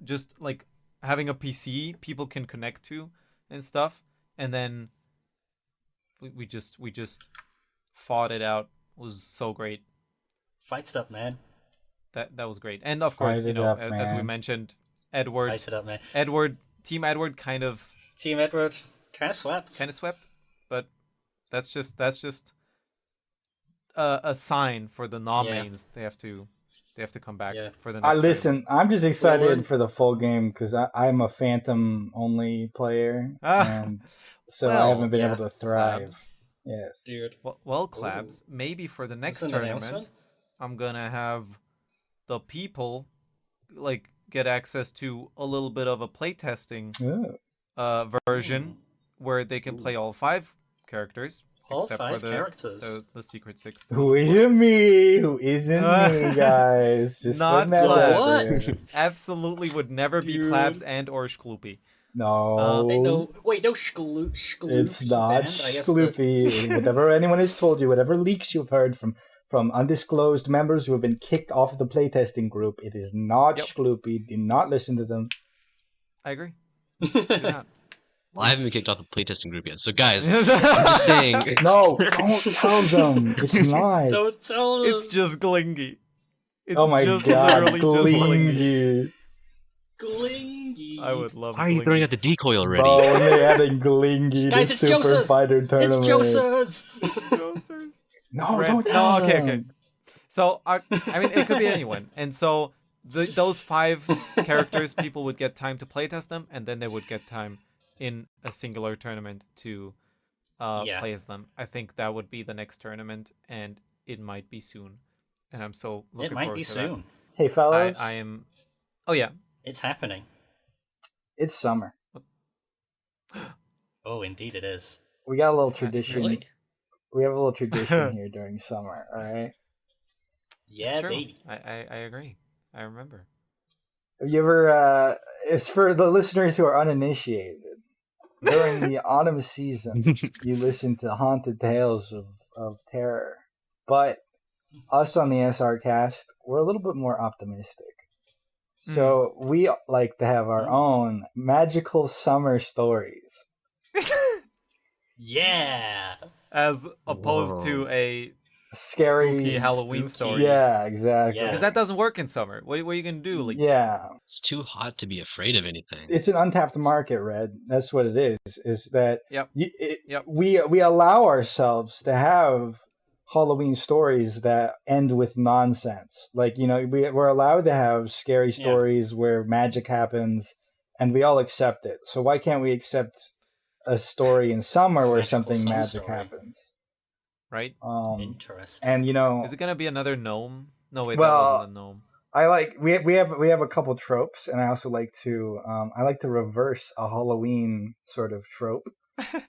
Speaker 2: just like having a PC people can connect to and stuff, and then we just fought it out. It was so great.
Speaker 1: Fight it up, man.
Speaker 2: That was great. And of course, as we mentioned, Edward.
Speaker 1: Fight it up, man.
Speaker 2: Team Edward kind of
Speaker 1: swept.
Speaker 2: But that's just a sign for the mains. They have to come back for the next
Speaker 3: listen, I'm just excited for the full game because I'm a Phantom only player, and so I haven't been able to thrive.
Speaker 2: Clabs.
Speaker 3: Yes,
Speaker 1: dude.
Speaker 2: Well, Clabs, maybe for the next tournament, I'm gonna have the people like get access to a little bit of a playtesting version where they can play all 5 characters.
Speaker 1: All
Speaker 2: except
Speaker 1: 5
Speaker 2: for
Speaker 1: characters.
Speaker 2: The Secret 6.
Speaker 3: Who isn't me? Who isn't me, guys? Just
Speaker 2: not
Speaker 1: Clabs.
Speaker 2: Absolutely would never be Clabs and or Shkloopy.
Speaker 3: No.
Speaker 1: No Shkloopy.
Speaker 3: It's not Shkloopy. Whatever anyone has told you, whatever leaks you've heard from undisclosed members who have been kicked off of the playtesting group, it is not Shkloopy. Do not listen to them.
Speaker 2: I agree. Do not.
Speaker 4: Well, I haven't been kicked off the playtesting group yet, so guys, I'm just saying.
Speaker 3: No, don't tell them. It's not.
Speaker 1: Don't tell them.
Speaker 2: It's just Glingy. It's
Speaker 3: oh my
Speaker 2: just
Speaker 3: god,
Speaker 2: Glingy.
Speaker 1: Glingy.
Speaker 2: I would love.
Speaker 4: Why are you throwing out the decoil already?
Speaker 3: Oh, when they added Glingy
Speaker 1: guys,
Speaker 3: to Super Fighter Tournament.
Speaker 1: It's Joseph's.
Speaker 3: No, don't tell them.
Speaker 2: Okay. So I mean, it could be anyone, and so those 5 characters, people would get time to playtest them, and then they would get time in a singular tournament to play as them. I think that would be the next tournament, and it might be soon. And I'm so looking forward to that. It might be soon.
Speaker 3: Hey, fellas.
Speaker 2: I am... Oh, yeah.
Speaker 1: It's happening.
Speaker 3: It's summer.
Speaker 1: Oh, indeed it is.
Speaker 3: We got a little tradition.
Speaker 1: Really?
Speaker 3: We have a little tradition here during summer, all right?
Speaker 1: Yeah, baby.
Speaker 2: I agree. I remember.
Speaker 3: Have you ever? It's for the listeners who are uninitiated. During the autumn season, you listen to haunted tales of terror. But us on the SRCast, we're a little bit more optimistic. So we like to have our own magical summer stories.
Speaker 1: Yeah.
Speaker 2: As opposed to a
Speaker 3: Scary
Speaker 2: spooky Halloween story.
Speaker 3: Yeah, exactly.
Speaker 1: Yeah.
Speaker 2: Because that doesn't work in summer. What are you going to do? Like,
Speaker 3: yeah.
Speaker 4: It's too hot to be afraid of anything.
Speaker 3: It's an untapped market, Red. That's what it is that
Speaker 2: Yep.
Speaker 3: we allow ourselves to have Halloween stories that end with nonsense. Like, we're allowed to have scary stories where magic happens and we all accept it. So why can't we accept a story in summer where something magic happens?
Speaker 2: Right?
Speaker 1: Interesting.
Speaker 3: And
Speaker 2: is it going to be another gnome? No, wait, that
Speaker 3: Well,
Speaker 2: wasn't a gnome.
Speaker 3: I like we have a couple tropes, and I also like to reverse a Halloween sort of trope.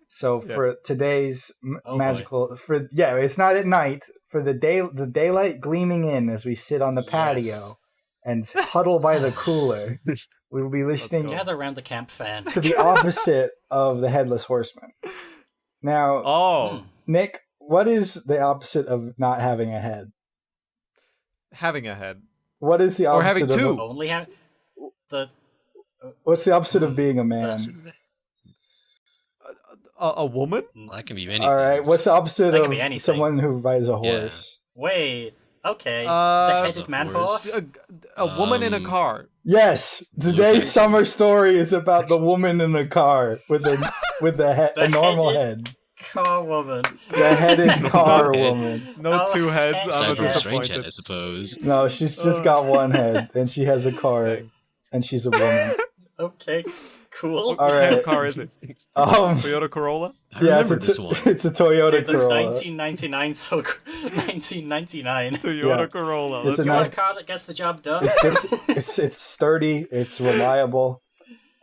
Speaker 3: So for today's magical it's not at night, for the daylight gleaming in as we sit on the patio and huddle by the cooler. We will be listening
Speaker 1: gather around the camp fan
Speaker 3: to the opposite of the Headless Horseman. Now, Nick, what is the opposite of not having a head?
Speaker 2: Having a head.
Speaker 3: What is the opposite
Speaker 2: or having two?
Speaker 1: Only have the.
Speaker 3: What's the opposite of being a man?
Speaker 2: A woman?
Speaker 4: Well, that can be anything.
Speaker 3: All right. What's the opposite
Speaker 1: That
Speaker 3: of
Speaker 1: could be anything.
Speaker 3: someone who rides a horse?
Speaker 1: Wait. Okay. The headed man horse.
Speaker 2: A woman in a car.
Speaker 3: Yes. Today's summer story is about the woman in a car with a normal head.
Speaker 1: Car woman.
Speaker 3: The headed car woman.
Speaker 2: No two heads. I'm
Speaker 4: Strange
Speaker 2: disappointed.
Speaker 4: head, I suppose.
Speaker 3: No, she's just got one head, and she has a car, and she's a woman.
Speaker 1: Okay, cool.
Speaker 3: All right.
Speaker 2: What car is it?
Speaker 3: Toyota
Speaker 2: Corolla?
Speaker 3: It's a Toyota Corolla.
Speaker 1: 1999, so 1999.
Speaker 2: Toyota Corolla.
Speaker 3: It's a
Speaker 1: car that gets the job done.
Speaker 3: It's sturdy. It's reliable.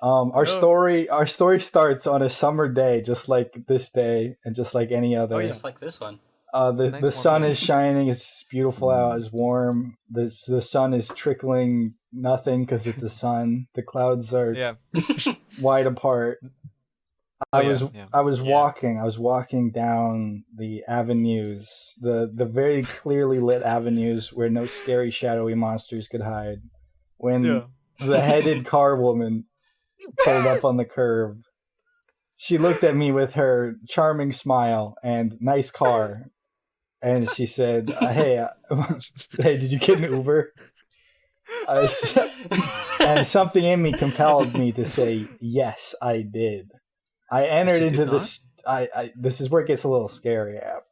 Speaker 3: Our story starts on a summer day, just like this day, and just like any other.
Speaker 1: Just like this one.
Speaker 3: The sun is shining. It's beautiful out. It's warm. The sun is trickling nothing because it's the sun. The clouds are wide apart. I was walking down the avenues, the very clearly lit avenues where no scary shadowy monsters could hide, when the headed car woman pulled up on the curb. She looked at me with her charming smile and nice car, and she said, hey, did you get an Uber? And something in me compelled me to say, yes, I did. I entered into this. This is where it gets a little scary.
Speaker 2: All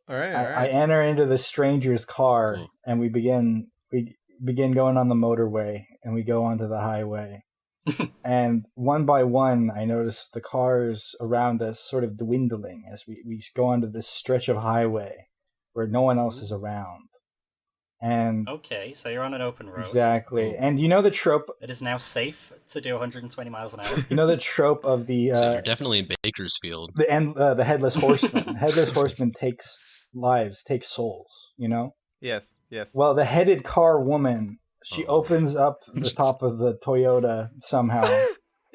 Speaker 2: right.
Speaker 3: I enter into the stranger's car, and we begin going on the motorway, and we go onto the highway. And one by one, I notice the cars around us sort of dwindling as we go onto this stretch of highway where no one else is around. And
Speaker 1: okay, so you're on an open road.
Speaker 3: Exactly. And you know the trope...
Speaker 1: It is now safe to do 120 miles an hour.
Speaker 3: You know the trope of the...
Speaker 4: so you're definitely in Bakersfield.
Speaker 3: The Headless Horseman. Headless Horseman takes lives, takes souls, you know?
Speaker 2: Yes.
Speaker 3: Well, the headed car woman... She opens up the top of the Toyota somehow.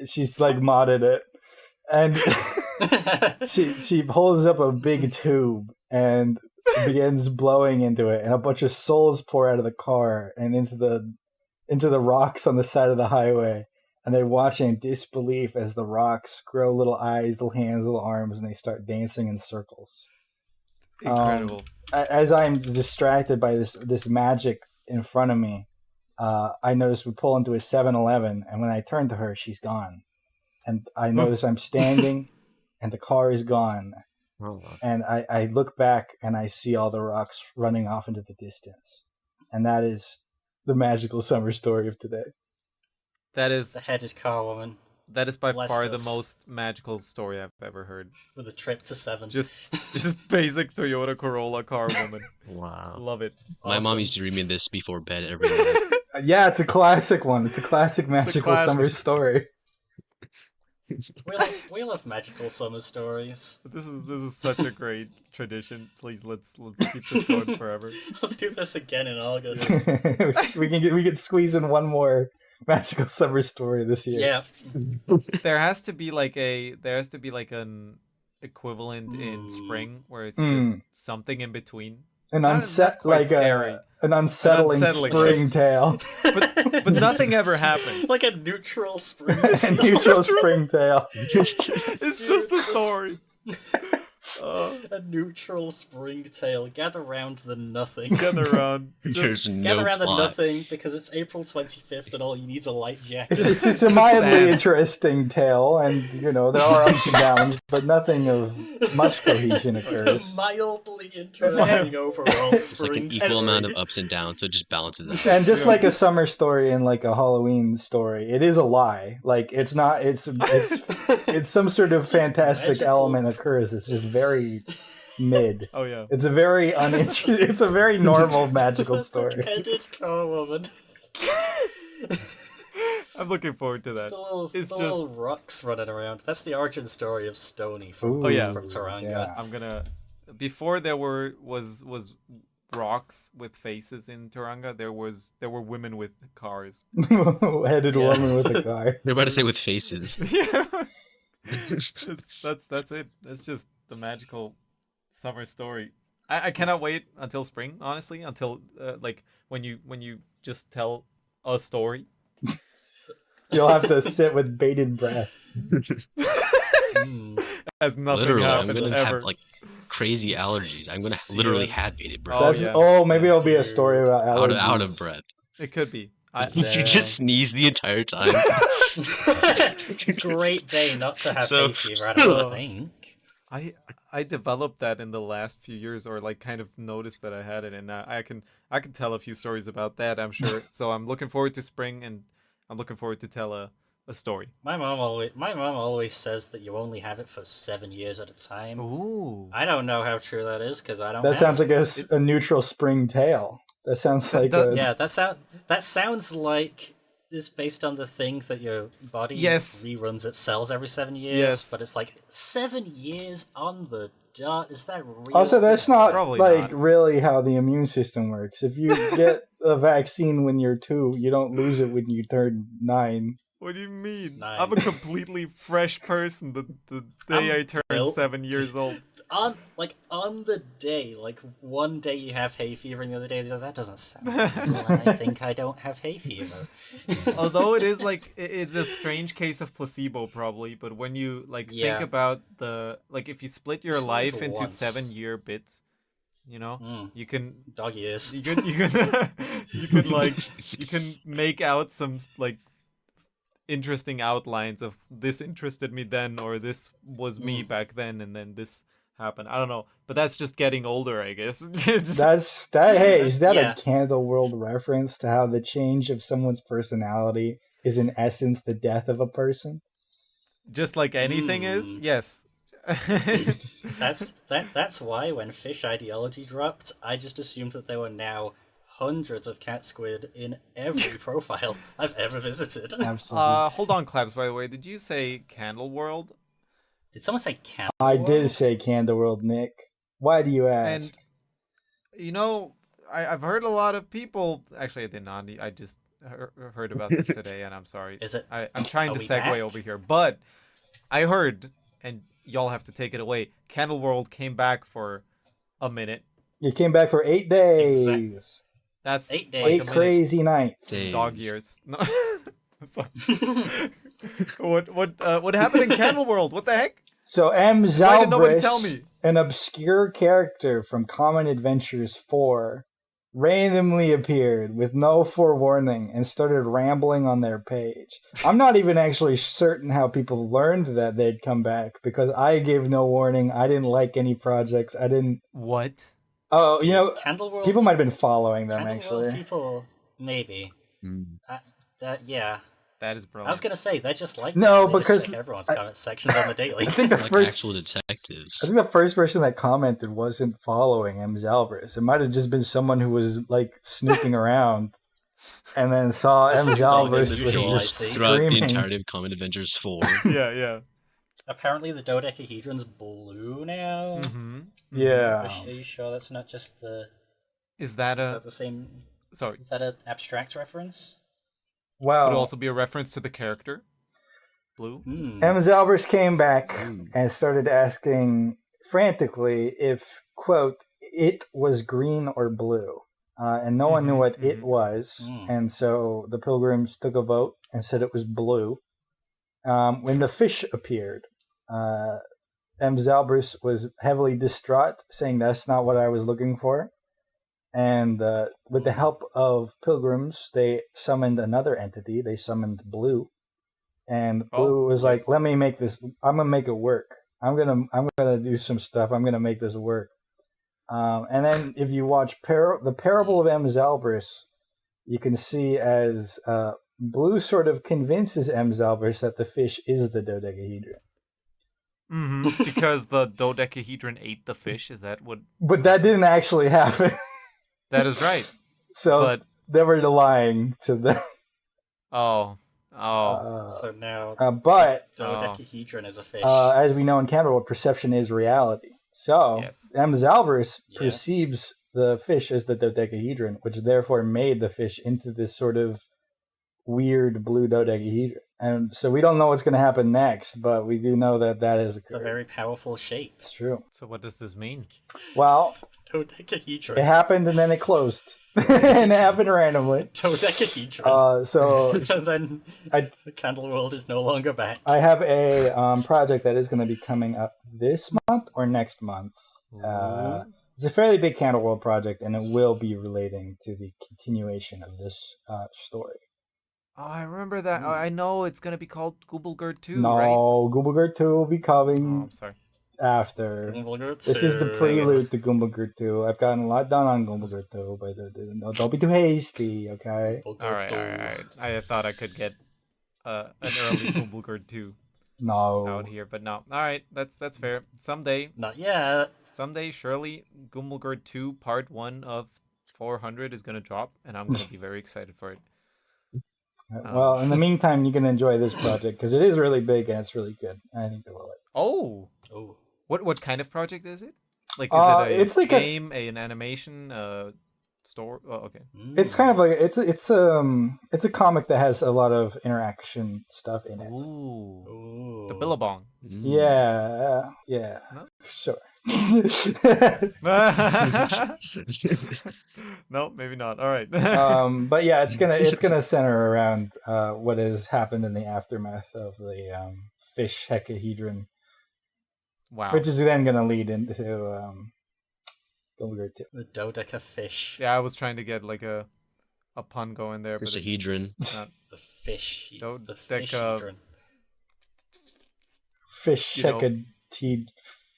Speaker 3: She's like modded it. And she pulls up a big tube and begins blowing into it, and a bunch of souls pour out of the car and into the rocks on the side of the highway. And they watch in disbelief as the rocks grow little eyes, little hands, little arms, and they start dancing in circles.
Speaker 2: Incredible.
Speaker 3: As I'm distracted by this magic in front of me, I notice we pull into a 7-Eleven, and when I turn to her, she's gone. And I notice I'm standing, and the car is gone. And I look back, and I see all the rocks running off into the distance. And that is the magical summer story of today.
Speaker 2: That is
Speaker 1: the headed car woman.
Speaker 2: That is by far the most magical story I've ever heard.
Speaker 1: With a trip to 7.
Speaker 2: Just basic Toyota Corolla car woman.
Speaker 4: Wow.
Speaker 2: Love it.
Speaker 4: My mom used to read me this before bed every night.
Speaker 3: Yeah, it's a classic one. It's a classic magical summer story.
Speaker 1: We love magical summer stories.
Speaker 2: This is such a great tradition. Please let's keep this going forever.
Speaker 1: Let's do this again in August.
Speaker 3: we can squeeze in one more magical summer story this year.
Speaker 1: Yeah.
Speaker 2: There has to be like an equivalent in spring where it's just something in between.
Speaker 3: An
Speaker 2: That's quite scary.
Speaker 3: an unsettling
Speaker 2: unsettling
Speaker 3: spring tale.
Speaker 2: But nothing ever happens.
Speaker 1: It's like a neutral spring.
Speaker 3: A neutral spring tale.
Speaker 2: It's just a story.
Speaker 1: A neutral spring tale. Gather round the nothing.
Speaker 2: Gather around.
Speaker 4: There's
Speaker 1: Gather
Speaker 4: no
Speaker 1: around the
Speaker 4: plot.
Speaker 1: nothing because it's April 25th and all you need is a light jacket.
Speaker 3: It's a mildly
Speaker 2: sad.
Speaker 3: interesting tale, and there are ups and downs, but nothing of much cohesion occurs.
Speaker 1: Mildly interesting overall
Speaker 4: It's like
Speaker 1: spring
Speaker 4: an equal
Speaker 1: story.
Speaker 4: amount of ups and downs, so it just balances out.
Speaker 3: And just like a summer story and like a Halloween story, it is a lie. Like it's not. It's some sort of fantastic
Speaker 1: magical.
Speaker 3: element occurs. It's just very mid.
Speaker 2: Oh yeah.
Speaker 3: It's a very It's a very normal magical story.
Speaker 1: Headed car woman.
Speaker 2: I'm looking forward to that. It's just
Speaker 1: little rocks running around. That's the origin story of Stony from,
Speaker 3: Ooh,
Speaker 2: yeah.
Speaker 1: from Taranga.
Speaker 3: yeah.
Speaker 2: I'm gonna before there was rocks with faces in Turanga, there were women with cars.
Speaker 3: Headed
Speaker 1: Yeah.
Speaker 3: woman with a car.
Speaker 4: They're about to say with faces.
Speaker 2: Yeah. That's it. That's just the magical summer story. I cannot wait until spring, honestly, until like when you just tell a story.
Speaker 3: You'll have to sit with bated breath.
Speaker 2: As nothing
Speaker 4: Literally, I'm
Speaker 2: happens
Speaker 4: gonna
Speaker 2: ever.
Speaker 4: have like crazy allergies. I'm gonna
Speaker 2: Zero.
Speaker 4: literally have bated breath.
Speaker 2: Oh,
Speaker 3: That's
Speaker 2: yeah.
Speaker 3: maybe it'll be a story about allergies.
Speaker 4: out of breath.
Speaker 2: It could be.
Speaker 4: You just sneeze the entire time.
Speaker 1: Great day not to have
Speaker 4: So-
Speaker 1: hay fever, I don't think.
Speaker 2: I developed that in the last few years, or like kind of noticed that I had it, and I can tell a few stories about that, I'm sure. So I'm looking forward to spring, and I'm looking forward to tell a story.
Speaker 1: My mom always says that you only have it for 7 years at a time.
Speaker 2: Ooh.
Speaker 1: I don't know how true that is because I don't.
Speaker 3: That
Speaker 1: have
Speaker 3: sounds
Speaker 1: it.
Speaker 3: like a neutral spring tale. That sounds like
Speaker 2: that-
Speaker 3: a
Speaker 1: Yeah, that sounds like it's based on the thing that your body
Speaker 2: Yes.
Speaker 1: reruns its cells every 7 years.
Speaker 2: Yes.
Speaker 1: But it's like 7 years on the dot. Is that real?
Speaker 3: Also, that's not
Speaker 2: Probably
Speaker 3: like
Speaker 2: not.
Speaker 3: really how the immune system works. If you get a vaccine when you're 2, you don't lose it when you turn 9.
Speaker 2: What do you mean?
Speaker 1: 9.
Speaker 2: I'm a completely fresh person the day I turned
Speaker 1: built-
Speaker 2: 7 years old.
Speaker 1: on the day, like one day you have hay fever and the other day that doesn't sound real. I think I don't have hay fever.
Speaker 2: Although it is like it's a strange case of placebo probably, but when you like
Speaker 1: Yeah.
Speaker 2: think about if you split your
Speaker 1: Sneeze
Speaker 2: life into
Speaker 1: once.
Speaker 2: 7-year bits, you can
Speaker 1: Dog ears.
Speaker 2: you can you can make out some like interesting outlines of this interested me then, or this was me back then, and then this happened. I don't know, but that's just getting older, I guess. It's just-
Speaker 3: Hey, is that
Speaker 1: Yeah.
Speaker 3: a Candle World reference to how the change of someone's personality is in essence the death of a person?
Speaker 2: just like anything is. Yes.
Speaker 1: That's why when fish ideology dropped, I just assumed that there were now hundreds of cat squid in every profile I've ever visited.
Speaker 3: Absolutely.
Speaker 2: Hold on, Claps, by the way. Did you say Candle World?
Speaker 1: Did someone say cat?
Speaker 3: I did say Candle World, Nick. Why do you ask?
Speaker 2: And I've heard a lot of people. Actually, I did not. I just heard about this today, and I'm sorry.
Speaker 1: Is it?
Speaker 2: I'm trying to
Speaker 1: we
Speaker 2: segue
Speaker 1: back?
Speaker 2: over here, but I heard, and y'all have to take it away. Candle World came back for a minute.
Speaker 3: You came back for 8 days.
Speaker 1: Exact-
Speaker 2: That's
Speaker 1: 8 days.
Speaker 2: like
Speaker 3: 8
Speaker 2: a minute.
Speaker 3: crazy nights.
Speaker 4: Days.
Speaker 2: Dog years. No. Sorry. What happened in Candle World? What the heck?
Speaker 3: So M.
Speaker 2: Why did nobody tell
Speaker 3: Zalbris,
Speaker 2: me?
Speaker 3: an obscure character from Common Adventures 4, randomly appeared with no forewarning and started rambling on their page. I'm not even actually certain how people learned that they'd come back because I gave no warning. I didn't like any projects. I didn't.
Speaker 2: What?
Speaker 3: Oh,
Speaker 1: Candleworld.
Speaker 3: people might have been following them
Speaker 1: Candleworld
Speaker 3: actually.
Speaker 1: people, maybe. Yeah.
Speaker 2: That is
Speaker 1: I
Speaker 2: brilliant.
Speaker 1: was gonna say they're just like
Speaker 3: No,
Speaker 1: that. They just
Speaker 3: because
Speaker 1: check everyone's comment sections on the daily.
Speaker 3: I think the
Speaker 4: Like
Speaker 3: first.
Speaker 4: actual detectives.
Speaker 3: I think the first person that commented wasn't following M. Zalbris. It might have just been someone who was like snooping around and then saw M. Zalbris was
Speaker 1: usual,
Speaker 3: just
Speaker 1: I see.
Speaker 4: Throughout the
Speaker 3: screaming.
Speaker 4: entirety of Common Adventures 4.
Speaker 2: Yeah.
Speaker 1: Apparently, the dodecahedron's blue now.
Speaker 2: Mm-hmm.
Speaker 3: Yeah.
Speaker 1: Are you sure that's not just the?
Speaker 2: Is that
Speaker 1: Is that the same?
Speaker 2: sorry?
Speaker 1: Is that an abstract reference?
Speaker 3: Well,
Speaker 2: Could also be a reference to the character. Blue.
Speaker 3: M. Zalbers came back
Speaker 4: Hmm.
Speaker 3: and started asking frantically if, quote, it was green or blue. And no one knew what it was. And so the pilgrims took a vote and said it was blue. When the fish appeared, M. Zalbers was heavily distraught, saying that's not what I was looking for. And with the help of pilgrims, they summoned another entity. They summoned Blue. And Blue was like, "Let me make this. I'm gonna make it work. I'm gonna do some stuff. I'm gonna make this work." And then if you watch the Parable of M. Zalbris, you can see as Blue sort of convinces M. Zalbris that the fish is the dodecahedron.
Speaker 2: Because the dodecahedron ate the fish. Is that what?
Speaker 3: But that didn't actually happen.
Speaker 2: That is right.
Speaker 3: So
Speaker 2: But
Speaker 3: they were lying to them.
Speaker 1: So now
Speaker 3: But
Speaker 1: dodecahedron is a fish.
Speaker 3: as we know in Canada, perception is reality. So
Speaker 2: Yes.
Speaker 3: M. Zalbris perceives the fish as the dodecahedron, which therefore made the fish into this sort of weird blue dodecahedron. And so we don't know what's going to happen next, but we do know that has
Speaker 1: It's
Speaker 3: occurred.
Speaker 1: a very powerful shape.
Speaker 3: It's true.
Speaker 2: So what does this mean?
Speaker 3: Well,
Speaker 1: Dodecahedron.
Speaker 3: it happened and then it closed. And it happened randomly.
Speaker 1: Dodecahedron.
Speaker 3: So
Speaker 1: And then the candle world is no longer back.
Speaker 3: I have a project that is going to be coming up this month or next month. It's a fairly big Candle World project, and it will be relating to the continuation of this story.
Speaker 2: Oh, I remember that. I know it's gonna be called Goobblegurt 2,
Speaker 3: No,
Speaker 2: right?
Speaker 3: Goobblegurt 2 will be
Speaker 2: Oh,
Speaker 3: coming
Speaker 2: I'm sorry.
Speaker 3: after. This is the prelude to Goobblegurt 2. I've gotten a lot done on Goobblegurt 2, but don't be too hasty, okay?
Speaker 2: All right. I thought I could get an early Goobblegurt 2
Speaker 3: No.
Speaker 2: out here, but no. All right, that's fair. Someday,
Speaker 1: Not yet.
Speaker 2: surely, Goobblegurt 2 Part 1 of 400 is gonna drop, and I'm gonna be very excited for it.
Speaker 3: Well, in the meantime, you can enjoy this project because it is really big and it's really good. And I think they will like it.
Speaker 2: Oh,
Speaker 1: Oh.
Speaker 2: what kind of project is it? Like, is it
Speaker 3: it's like
Speaker 2: game, an animation, store? Oh, okay.
Speaker 3: It's kind of like it's a comic that has a lot of interaction stuff in it.
Speaker 2: Ooh, the Billabong.
Speaker 3: Yeah.
Speaker 2: No?
Speaker 3: Sure.
Speaker 2: No, maybe not. All right.
Speaker 3: But yeah, it's gonna center around what has happened in the aftermath of the fish hecahedron,
Speaker 2: Wow.
Speaker 3: which is then gonna lead into Goobblegurt 2.
Speaker 1: The dodeca fish.
Speaker 2: Yeah, I was trying to get like a pun going there,
Speaker 4: Just
Speaker 2: but
Speaker 4: a hedron.
Speaker 2: not.
Speaker 1: The fish. The
Speaker 2: Dodeca-
Speaker 1: fishedron.
Speaker 3: Fish
Speaker 2: You know.
Speaker 3: hecahedron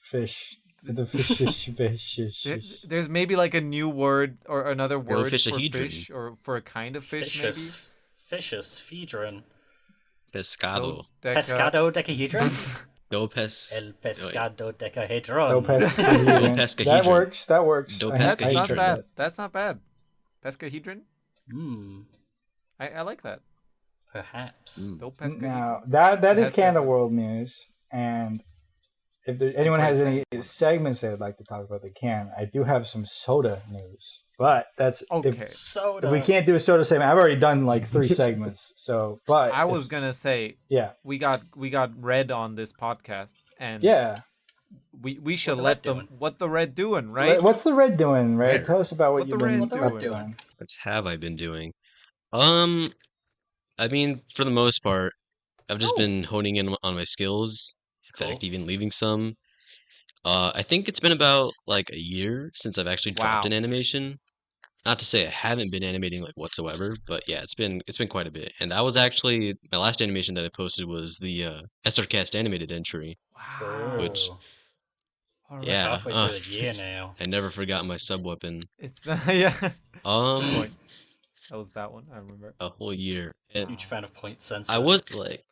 Speaker 3: fish. The fish.
Speaker 2: There's maybe like a new word or another word for
Speaker 4: fishahedron.
Speaker 2: fish or for a kind of fish, maybe.
Speaker 1: Fishes. Fedron.
Speaker 4: Pescado.
Speaker 1: Pescado decahedron.
Speaker 4: Do pes.
Speaker 1: El pescado decahedron.
Speaker 3: Pescahedron.
Speaker 4: Pescahedron.
Speaker 3: That works.
Speaker 4: Do
Speaker 2: That's
Speaker 4: pescahedron.
Speaker 2: not
Speaker 3: heard
Speaker 2: bad.
Speaker 3: that.
Speaker 2: That's not bad. Pescahedron? I like that.
Speaker 1: Perhaps.
Speaker 2: Do pescahedron.
Speaker 3: Now that is
Speaker 2: Has to-
Speaker 3: Canada World news, and if anyone has any segments they would like to talk about, they can. I do have some soda news, but that's
Speaker 2: Okay.
Speaker 1: Soda.
Speaker 3: If we can't do a soda segment, I've already done like 3 segments. So, but
Speaker 2: I was gonna say
Speaker 3: yeah,
Speaker 2: we got red on this podcast, and
Speaker 3: yeah.
Speaker 2: we should
Speaker 1: the
Speaker 2: let
Speaker 1: red
Speaker 2: them
Speaker 1: doing?
Speaker 2: what the red doing, right?
Speaker 3: What's the red doing, Red?
Speaker 4: Red.
Speaker 3: Tell us about what
Speaker 2: What
Speaker 3: you've
Speaker 2: the
Speaker 3: been
Speaker 2: red
Speaker 3: up
Speaker 2: doing?
Speaker 3: doing.
Speaker 4: What have I been doing? I mean, for the most part, I've just
Speaker 2: Oh.
Speaker 4: been honing in on my skills. In fact,
Speaker 1: Cool.
Speaker 4: even leaving some. I think it's been about like a year since I've actually dropped
Speaker 2: Wow.
Speaker 4: an animation. Not to say I haven't been animating like whatsoever, but yeah, it's been quite a bit. And that was actually my last animation that I posted was the SRCast animated entry.
Speaker 2: Wow.
Speaker 4: Which-
Speaker 2: All right.
Speaker 4: Yeah,
Speaker 1: Halfway through the year now.
Speaker 4: I never forgot my sub weapon.
Speaker 2: It's yeah.
Speaker 4: Um,
Speaker 2: That was that one. I remember.
Speaker 4: a whole year. And
Speaker 1: Huge fan of point sensor.
Speaker 4: I was like,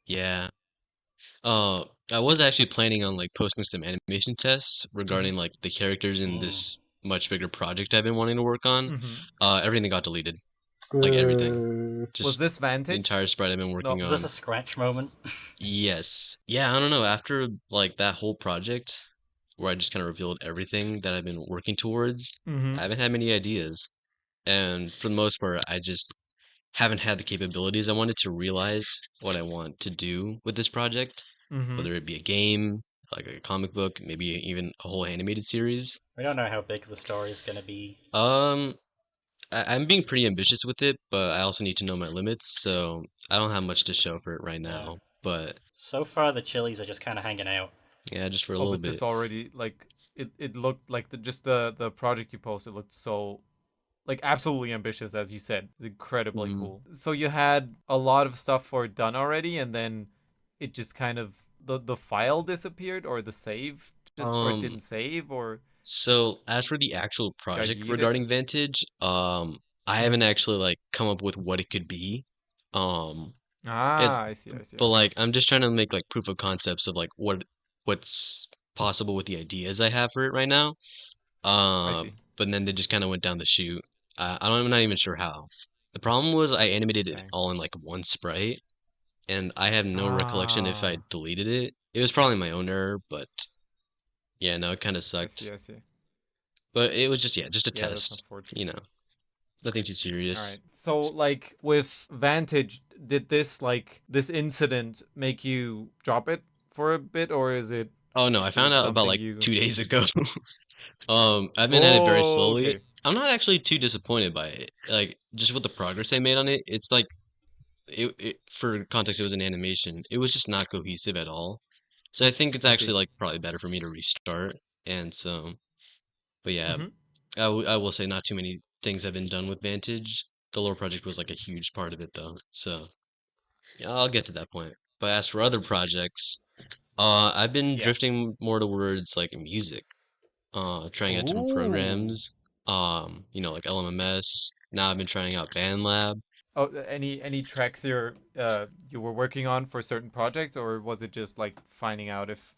Speaker 4: yeah. I was actually planning on like posting some animation tests regarding like the characters in this much bigger project I've been wanting to work on.
Speaker 2: Mhm.
Speaker 4: Everything got deleted. Like everything. Just
Speaker 2: Was this
Speaker 4: the
Speaker 2: Vantage?
Speaker 4: entire sprite I've been working
Speaker 1: Is
Speaker 4: on.
Speaker 1: this a scratch moment?
Speaker 4: Yes. Yeah, I don't know. After like that whole project where I just kind of revealed everything that I've been working towards, I
Speaker 2: Mm-hmm.
Speaker 4: haven't had many ideas. And for the most part, I just haven't had the capabilities I wanted to realize what I want to do with this project,
Speaker 2: Mm-hmm.
Speaker 4: whether it be a game, like a comic book, maybe even a whole animated series.
Speaker 1: We don't know how big the story is going to be.
Speaker 4: I'm being pretty ambitious with it, but I also need to know my limits, so I don't have much to show for it right
Speaker 1: Yeah.
Speaker 4: now. But
Speaker 1: So far, the Chili's are just kind of hanging out.
Speaker 4: yeah, just for a
Speaker 2: Oh,
Speaker 4: little
Speaker 2: but this
Speaker 4: bit.
Speaker 2: already like it looked like the project you posted looked so like absolutely ambitious, as you said. It's incredibly
Speaker 4: Mhm.
Speaker 2: cool. So you had a lot of stuff for it done already, and then it just kind of the file disappeared, or the save just, or it
Speaker 4: Um,
Speaker 2: didn't save, or
Speaker 4: so as for the actual
Speaker 2: got
Speaker 4: project
Speaker 2: yeeted.
Speaker 4: regarding Vantage, I
Speaker 2: Mhm.
Speaker 4: haven't actually like come up with what it could be. Um, it's
Speaker 2: Ah, I see, I see,
Speaker 4: but
Speaker 2: I see.
Speaker 4: like I'm just trying to make like proof of concepts of like what's possible with the ideas I have for it right now.
Speaker 2: I see.
Speaker 4: But then they just kind of went down the chute. I'm not even sure how. The problem was I animated it
Speaker 2: Okay.
Speaker 4: all in like one sprite, and I have no recollection if I
Speaker 2: Ah,
Speaker 4: deleted it. It was probably my own error, but yeah, no, it kind of
Speaker 2: I
Speaker 4: sucked.
Speaker 2: see, I see.
Speaker 4: But it was just, yeah, just a
Speaker 2: Yeah, that's
Speaker 4: test.
Speaker 2: unfortunate.
Speaker 4: You know, nothing too
Speaker 2: All
Speaker 4: serious.
Speaker 2: right. So, like with Vantage, did this incident make you drop it for a bit, or
Speaker 4: Oh no, I
Speaker 2: is
Speaker 4: found
Speaker 2: it
Speaker 4: out about
Speaker 2: something
Speaker 4: like
Speaker 2: you?
Speaker 4: 2 days ago. I've been at it very
Speaker 2: Oh,
Speaker 4: slowly.
Speaker 2: okay.
Speaker 4: I'm not actually too disappointed by it. Like just with the progress I made on it, it's like it for context, it was an animation. It was just not cohesive at all. So I think it's
Speaker 2: I
Speaker 4: actually
Speaker 2: see.
Speaker 4: like probably better for me to restart. And so, but yeah,
Speaker 2: Mm-hmm.
Speaker 4: I will say not too many things have been done with Vantage. The lore project was like a huge part of it though. So yeah, I'll get to that point. But as for other projects, I've been
Speaker 2: Yeah.
Speaker 4: drifting more towards like music. Trying out different
Speaker 2: Ooh.
Speaker 4: programs. Like LMMS. Now I've been trying out BandLab.
Speaker 2: Oh, any tracks you were working on for certain projects, or was it just like finding out if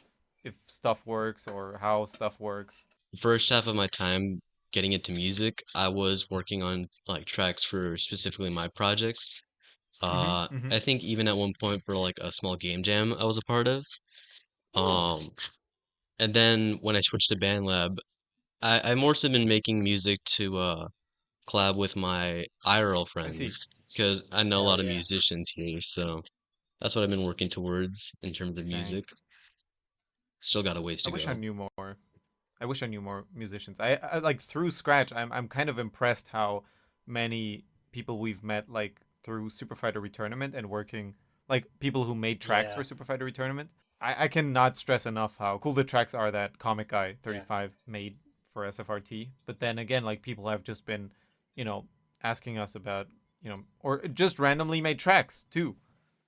Speaker 2: stuff works or how stuff works?
Speaker 4: First half of my time getting into music, I was working on like tracks for specifically my projects.
Speaker 2: Mm-hmm. Mm-hmm.
Speaker 4: I think even at one point for like a small game jam I was a part of. Um, and then when I switched to BandLab, I more so been making music to collab with my IRL
Speaker 2: I see.
Speaker 4: friends because I know a
Speaker 1: Hell
Speaker 4: lot of
Speaker 1: yeah.
Speaker 4: musicians here, so that's what I've been working towards in terms of
Speaker 2: Dang.
Speaker 4: music. Still got a ways
Speaker 2: I
Speaker 4: to
Speaker 2: wish I
Speaker 4: go.
Speaker 2: knew more. I wish I knew more musicians. I like through Scratch. I'm kind of impressed how many people we've met like through Super Fighter Retournament and working like people who made tracks
Speaker 1: Yeah.
Speaker 2: for Super Fighter Retournament. I cannot stress enough how cool the tracks are that Comic Guy
Speaker 1: Yeah.
Speaker 2: 35 made for SFRT. But then again, like people have just been, asking us about, or just randomly made tracks too.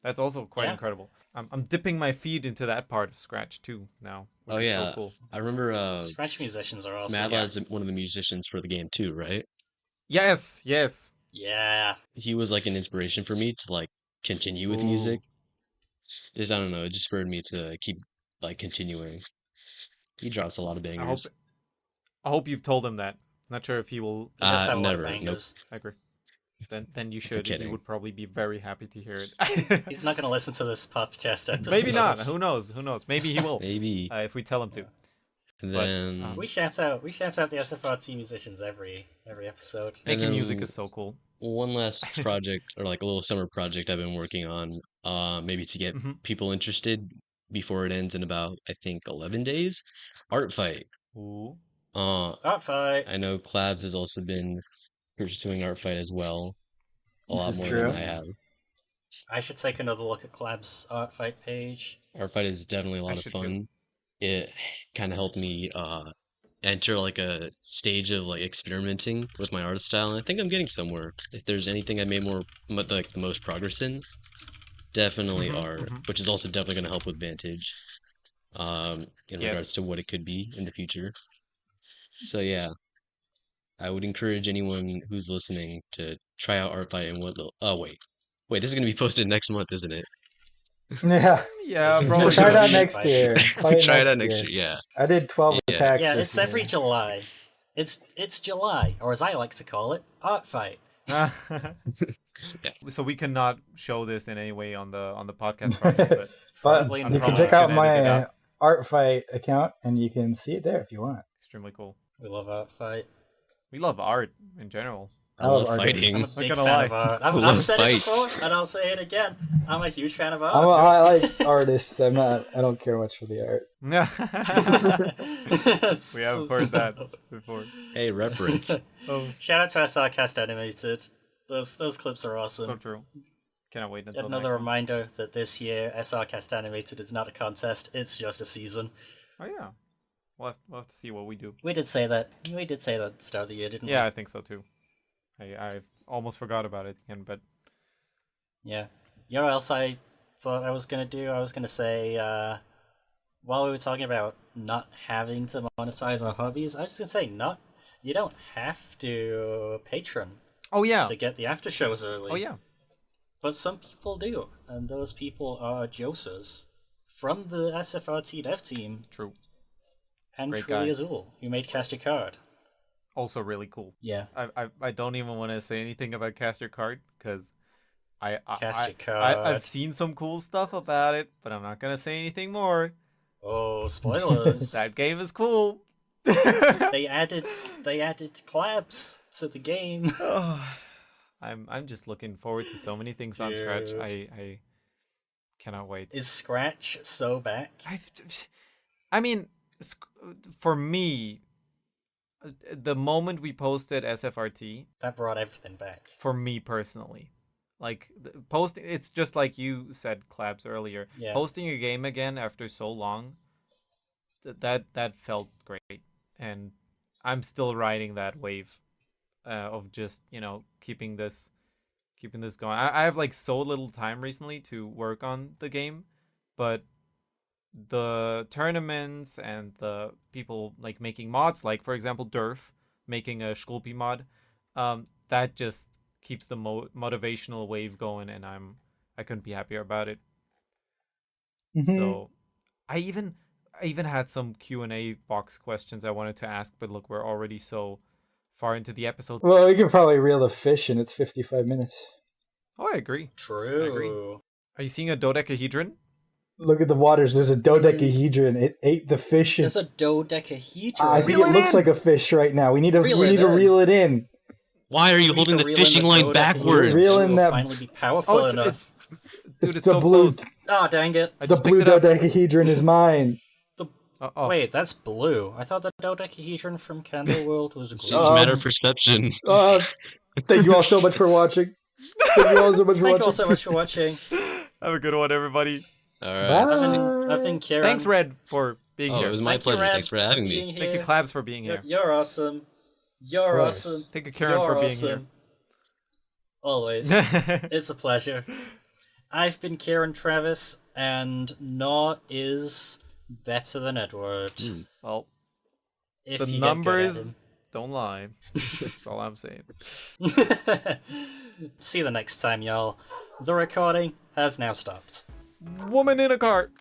Speaker 2: That's also quite
Speaker 1: Yeah.
Speaker 2: incredible. I'm dipping my feet into that part of Scratch too now,
Speaker 4: Oh
Speaker 2: which is so
Speaker 4: yeah,
Speaker 2: cool.
Speaker 4: I remember
Speaker 1: Scratch musicians are
Speaker 4: Mad
Speaker 1: awesome.
Speaker 2: Yeah.
Speaker 4: Lad's one of the musicians for the game too, right?
Speaker 2: Yes, yes.
Speaker 1: Yeah.
Speaker 4: He was like an inspiration for me to like continue with music.
Speaker 2: Ooh.
Speaker 4: Just I don't know, it just spurred me to keep like continuing. He drops a lot of
Speaker 2: I hope
Speaker 4: bangers.
Speaker 2: I hope you've told him that. Not sure if he will
Speaker 1: He does have a lot of
Speaker 4: Never. Nope.
Speaker 1: bangers.
Speaker 2: I agree. Then you
Speaker 4: I'm
Speaker 2: should. He
Speaker 4: kidding.
Speaker 2: would probably be very happy to hear it.
Speaker 1: He's not going to listen to this podcast
Speaker 2: Maybe not.
Speaker 1: episode.
Speaker 2: Who knows? Who knows? Maybe he will.
Speaker 4: Maybe.
Speaker 2: If we tell him
Speaker 1: Yeah.
Speaker 2: to.
Speaker 4: And
Speaker 2: But
Speaker 4: then
Speaker 1: We shout out the SFRT musicians every episode.
Speaker 4: and
Speaker 2: making music
Speaker 4: then
Speaker 2: is so cool.
Speaker 4: one last project or like a little summer project I've been working on, maybe to get
Speaker 2: Hmm.
Speaker 4: people interested before it ends in about I think 11 days. Art fight.
Speaker 2: Ooh.
Speaker 1: Art fight.
Speaker 4: I know Clabs has also been pursuing art fight as well, a
Speaker 3: This
Speaker 4: lot
Speaker 3: is
Speaker 4: more than
Speaker 3: true.
Speaker 4: I have.
Speaker 1: I should take another look at Clab's art fight page.
Speaker 4: Art fight is definitely a
Speaker 2: I
Speaker 4: lot of
Speaker 2: should too.
Speaker 4: fun. It kind of helped me enter like a stage of like experimenting with my art style, and I think I'm getting somewhere. If there's anything I made like the most progress in, definitely
Speaker 2: Hmm.
Speaker 4: art,
Speaker 2: Hmm.
Speaker 4: which is also definitely going to help with Vantage, in regards
Speaker 2: Yes.
Speaker 4: to what it could be in the future. So yeah, I would encourage anyone who's listening to try out art fight and what. Oh wait, this is going to be posted next month, isn't it?
Speaker 3: Yeah.
Speaker 2: Yeah,
Speaker 1: This is
Speaker 2: probably
Speaker 1: gonna
Speaker 3: Try it
Speaker 1: be
Speaker 3: out
Speaker 2: not.
Speaker 1: released
Speaker 3: next
Speaker 1: by-
Speaker 3: year. Play it
Speaker 4: Try it out
Speaker 3: next
Speaker 4: next
Speaker 3: year.
Speaker 4: year. Yeah,
Speaker 3: I did 12
Speaker 4: yeah.
Speaker 3: attacks
Speaker 1: Yeah,
Speaker 3: this
Speaker 1: it's every
Speaker 3: year.
Speaker 1: July. It's July, or as I like to call it, art fight.
Speaker 4: Yeah.
Speaker 2: So we cannot show this in any way on the podcast, probably. But
Speaker 3: But
Speaker 1: Probably
Speaker 3: you
Speaker 1: not.
Speaker 3: can
Speaker 2: probably
Speaker 3: check
Speaker 2: just
Speaker 3: out
Speaker 2: gonna edit it
Speaker 3: my
Speaker 2: out.
Speaker 3: Art Fight account and you can see it there if you want.
Speaker 2: Extremely cool.
Speaker 1: We love art fight.
Speaker 2: We love art in general.
Speaker 4: I
Speaker 3: love
Speaker 4: love
Speaker 3: artists.
Speaker 4: fighting.
Speaker 1: I'm a
Speaker 2: Not
Speaker 1: big
Speaker 2: gonna
Speaker 1: fan
Speaker 2: lie.
Speaker 1: of art.
Speaker 4: I
Speaker 1: I've
Speaker 4: love
Speaker 1: said
Speaker 4: fight.
Speaker 1: it before, and I'll say it again. I'm a huge fan of art.
Speaker 3: I like artists. I don't care much for the art.
Speaker 2: We have heard that before.
Speaker 4: Hey, reference.
Speaker 2: Oh,
Speaker 1: Shout out to SRCast Animated. Those clips are awesome.
Speaker 2: so true. Cannot wait
Speaker 1: Yet
Speaker 2: until the
Speaker 1: another
Speaker 2: next one.
Speaker 1: reminder that this year SRCast Animated is not a contest; it's just a season.
Speaker 2: Oh yeah, we'll have to see what we do.
Speaker 1: We did say that. We did say that at the start of the year, didn't we?
Speaker 2: Yeah, I think so too. I almost forgot about it again, but
Speaker 1: Yeah. You know what else I thought I was gonna do? I was gonna say, while we were talking about not having to monetize our hobbies, I was just gonna say, you don't have to patron
Speaker 2: oh yeah,
Speaker 1: to get the after shows early.
Speaker 2: oh yeah.
Speaker 1: But some people do, and those people are Josers from the SFRT dev team
Speaker 2: True.
Speaker 1: and
Speaker 2: Great
Speaker 1: Truly
Speaker 2: guy.
Speaker 1: Azul, who made Cast Your Card.
Speaker 2: Also really cool.
Speaker 1: Yeah.
Speaker 2: I don't even want to say anything about Cast Your Card because
Speaker 1: Cast Your Card.
Speaker 2: I've seen some cool stuff about it, but I'm not gonna say anything more.
Speaker 1: Oh, spoilers.
Speaker 2: That game is cool.
Speaker 1: They added collabs to the game.
Speaker 2: I'm just looking forward to so many things on Scratch.
Speaker 1: Dude.
Speaker 2: I cannot wait.
Speaker 1: Is Scratch so back?
Speaker 2: I mean, for me, the moment we posted SFRT,
Speaker 1: That brought everything back.
Speaker 2: for me personally, like posting, it's just like you said, Clabs, earlier.
Speaker 1: Yeah.
Speaker 2: Posting a game again after so long, that felt great, and I'm still riding that wave of just keeping this going. I have like so little time recently to work on the game, but the tournaments and the people like making mods, like for example Durf making a Shkulpi mod, that just keeps the motivational wave going, and I couldn't be happier about it. So I even had some Q&A box questions I wanted to ask, but look, we're already so far into the episode.
Speaker 3: Well, we could probably reel the fish in. It's 55 minutes.
Speaker 2: Oh, I agree.
Speaker 1: True.
Speaker 2: Are you seeing a dodecahedron?
Speaker 3: Look at the waters. There's a dodecahedron. It ate the fish.
Speaker 1: There's a dodecahedron.
Speaker 3: I think
Speaker 2: Reel
Speaker 3: it
Speaker 2: it
Speaker 3: looks
Speaker 2: in!
Speaker 3: like a fish right now. We need to
Speaker 1: Reel it in.
Speaker 3: reel it in.
Speaker 4: Why are you
Speaker 1: We need
Speaker 4: holding
Speaker 1: to
Speaker 4: the
Speaker 1: reel in
Speaker 4: fishing
Speaker 1: the
Speaker 4: line
Speaker 1: dodecahedron.
Speaker 4: backwards?
Speaker 3: Reel in
Speaker 1: We'll
Speaker 3: that-
Speaker 1: finally be powerful
Speaker 2: Oh,
Speaker 1: enough.
Speaker 2: it's dude, it's
Speaker 3: the
Speaker 2: so
Speaker 3: blue.
Speaker 2: close.
Speaker 1: Ah, dang it.
Speaker 2: I
Speaker 3: The
Speaker 2: just
Speaker 3: blue
Speaker 2: picked it up.
Speaker 3: dodecahedron is mine.
Speaker 2: Oh.
Speaker 1: Wait, that's blue. I thought the dodecahedron from Candle World was
Speaker 4: It's
Speaker 1: green.
Speaker 4: just a matter of perception.
Speaker 3: Thank you all so much for watching. Thank you all so much for
Speaker 1: Thank you
Speaker 3: watching.
Speaker 1: all so much for watching.
Speaker 2: Have a good one, everybody.
Speaker 4: All right.
Speaker 3: Bye.
Speaker 1: I've been Kieran.
Speaker 2: Thanks, Red, for being
Speaker 4: Oh,
Speaker 2: here.
Speaker 4: it was my
Speaker 1: Thank you,
Speaker 4: pleasure.
Speaker 1: Red,
Speaker 4: Thanks for having
Speaker 1: being
Speaker 4: me.
Speaker 1: here.
Speaker 2: Thank you, Clabs, for being here.
Speaker 1: You're awesome. You're
Speaker 3: course.
Speaker 1: awesome.
Speaker 2: Thank you, Karen,
Speaker 1: You're
Speaker 2: for being
Speaker 1: awesome. Always.
Speaker 2: here.
Speaker 1: It's a pleasure. I've been Kieran Travis, and Not is better than Edward.
Speaker 2: Well,
Speaker 1: If
Speaker 2: the
Speaker 1: you get
Speaker 2: numbers don't lie. That's all I'm saying.
Speaker 1: good at 'em. See you the next time, y'all. The recording has now stopped.
Speaker 2: Woman in a cart.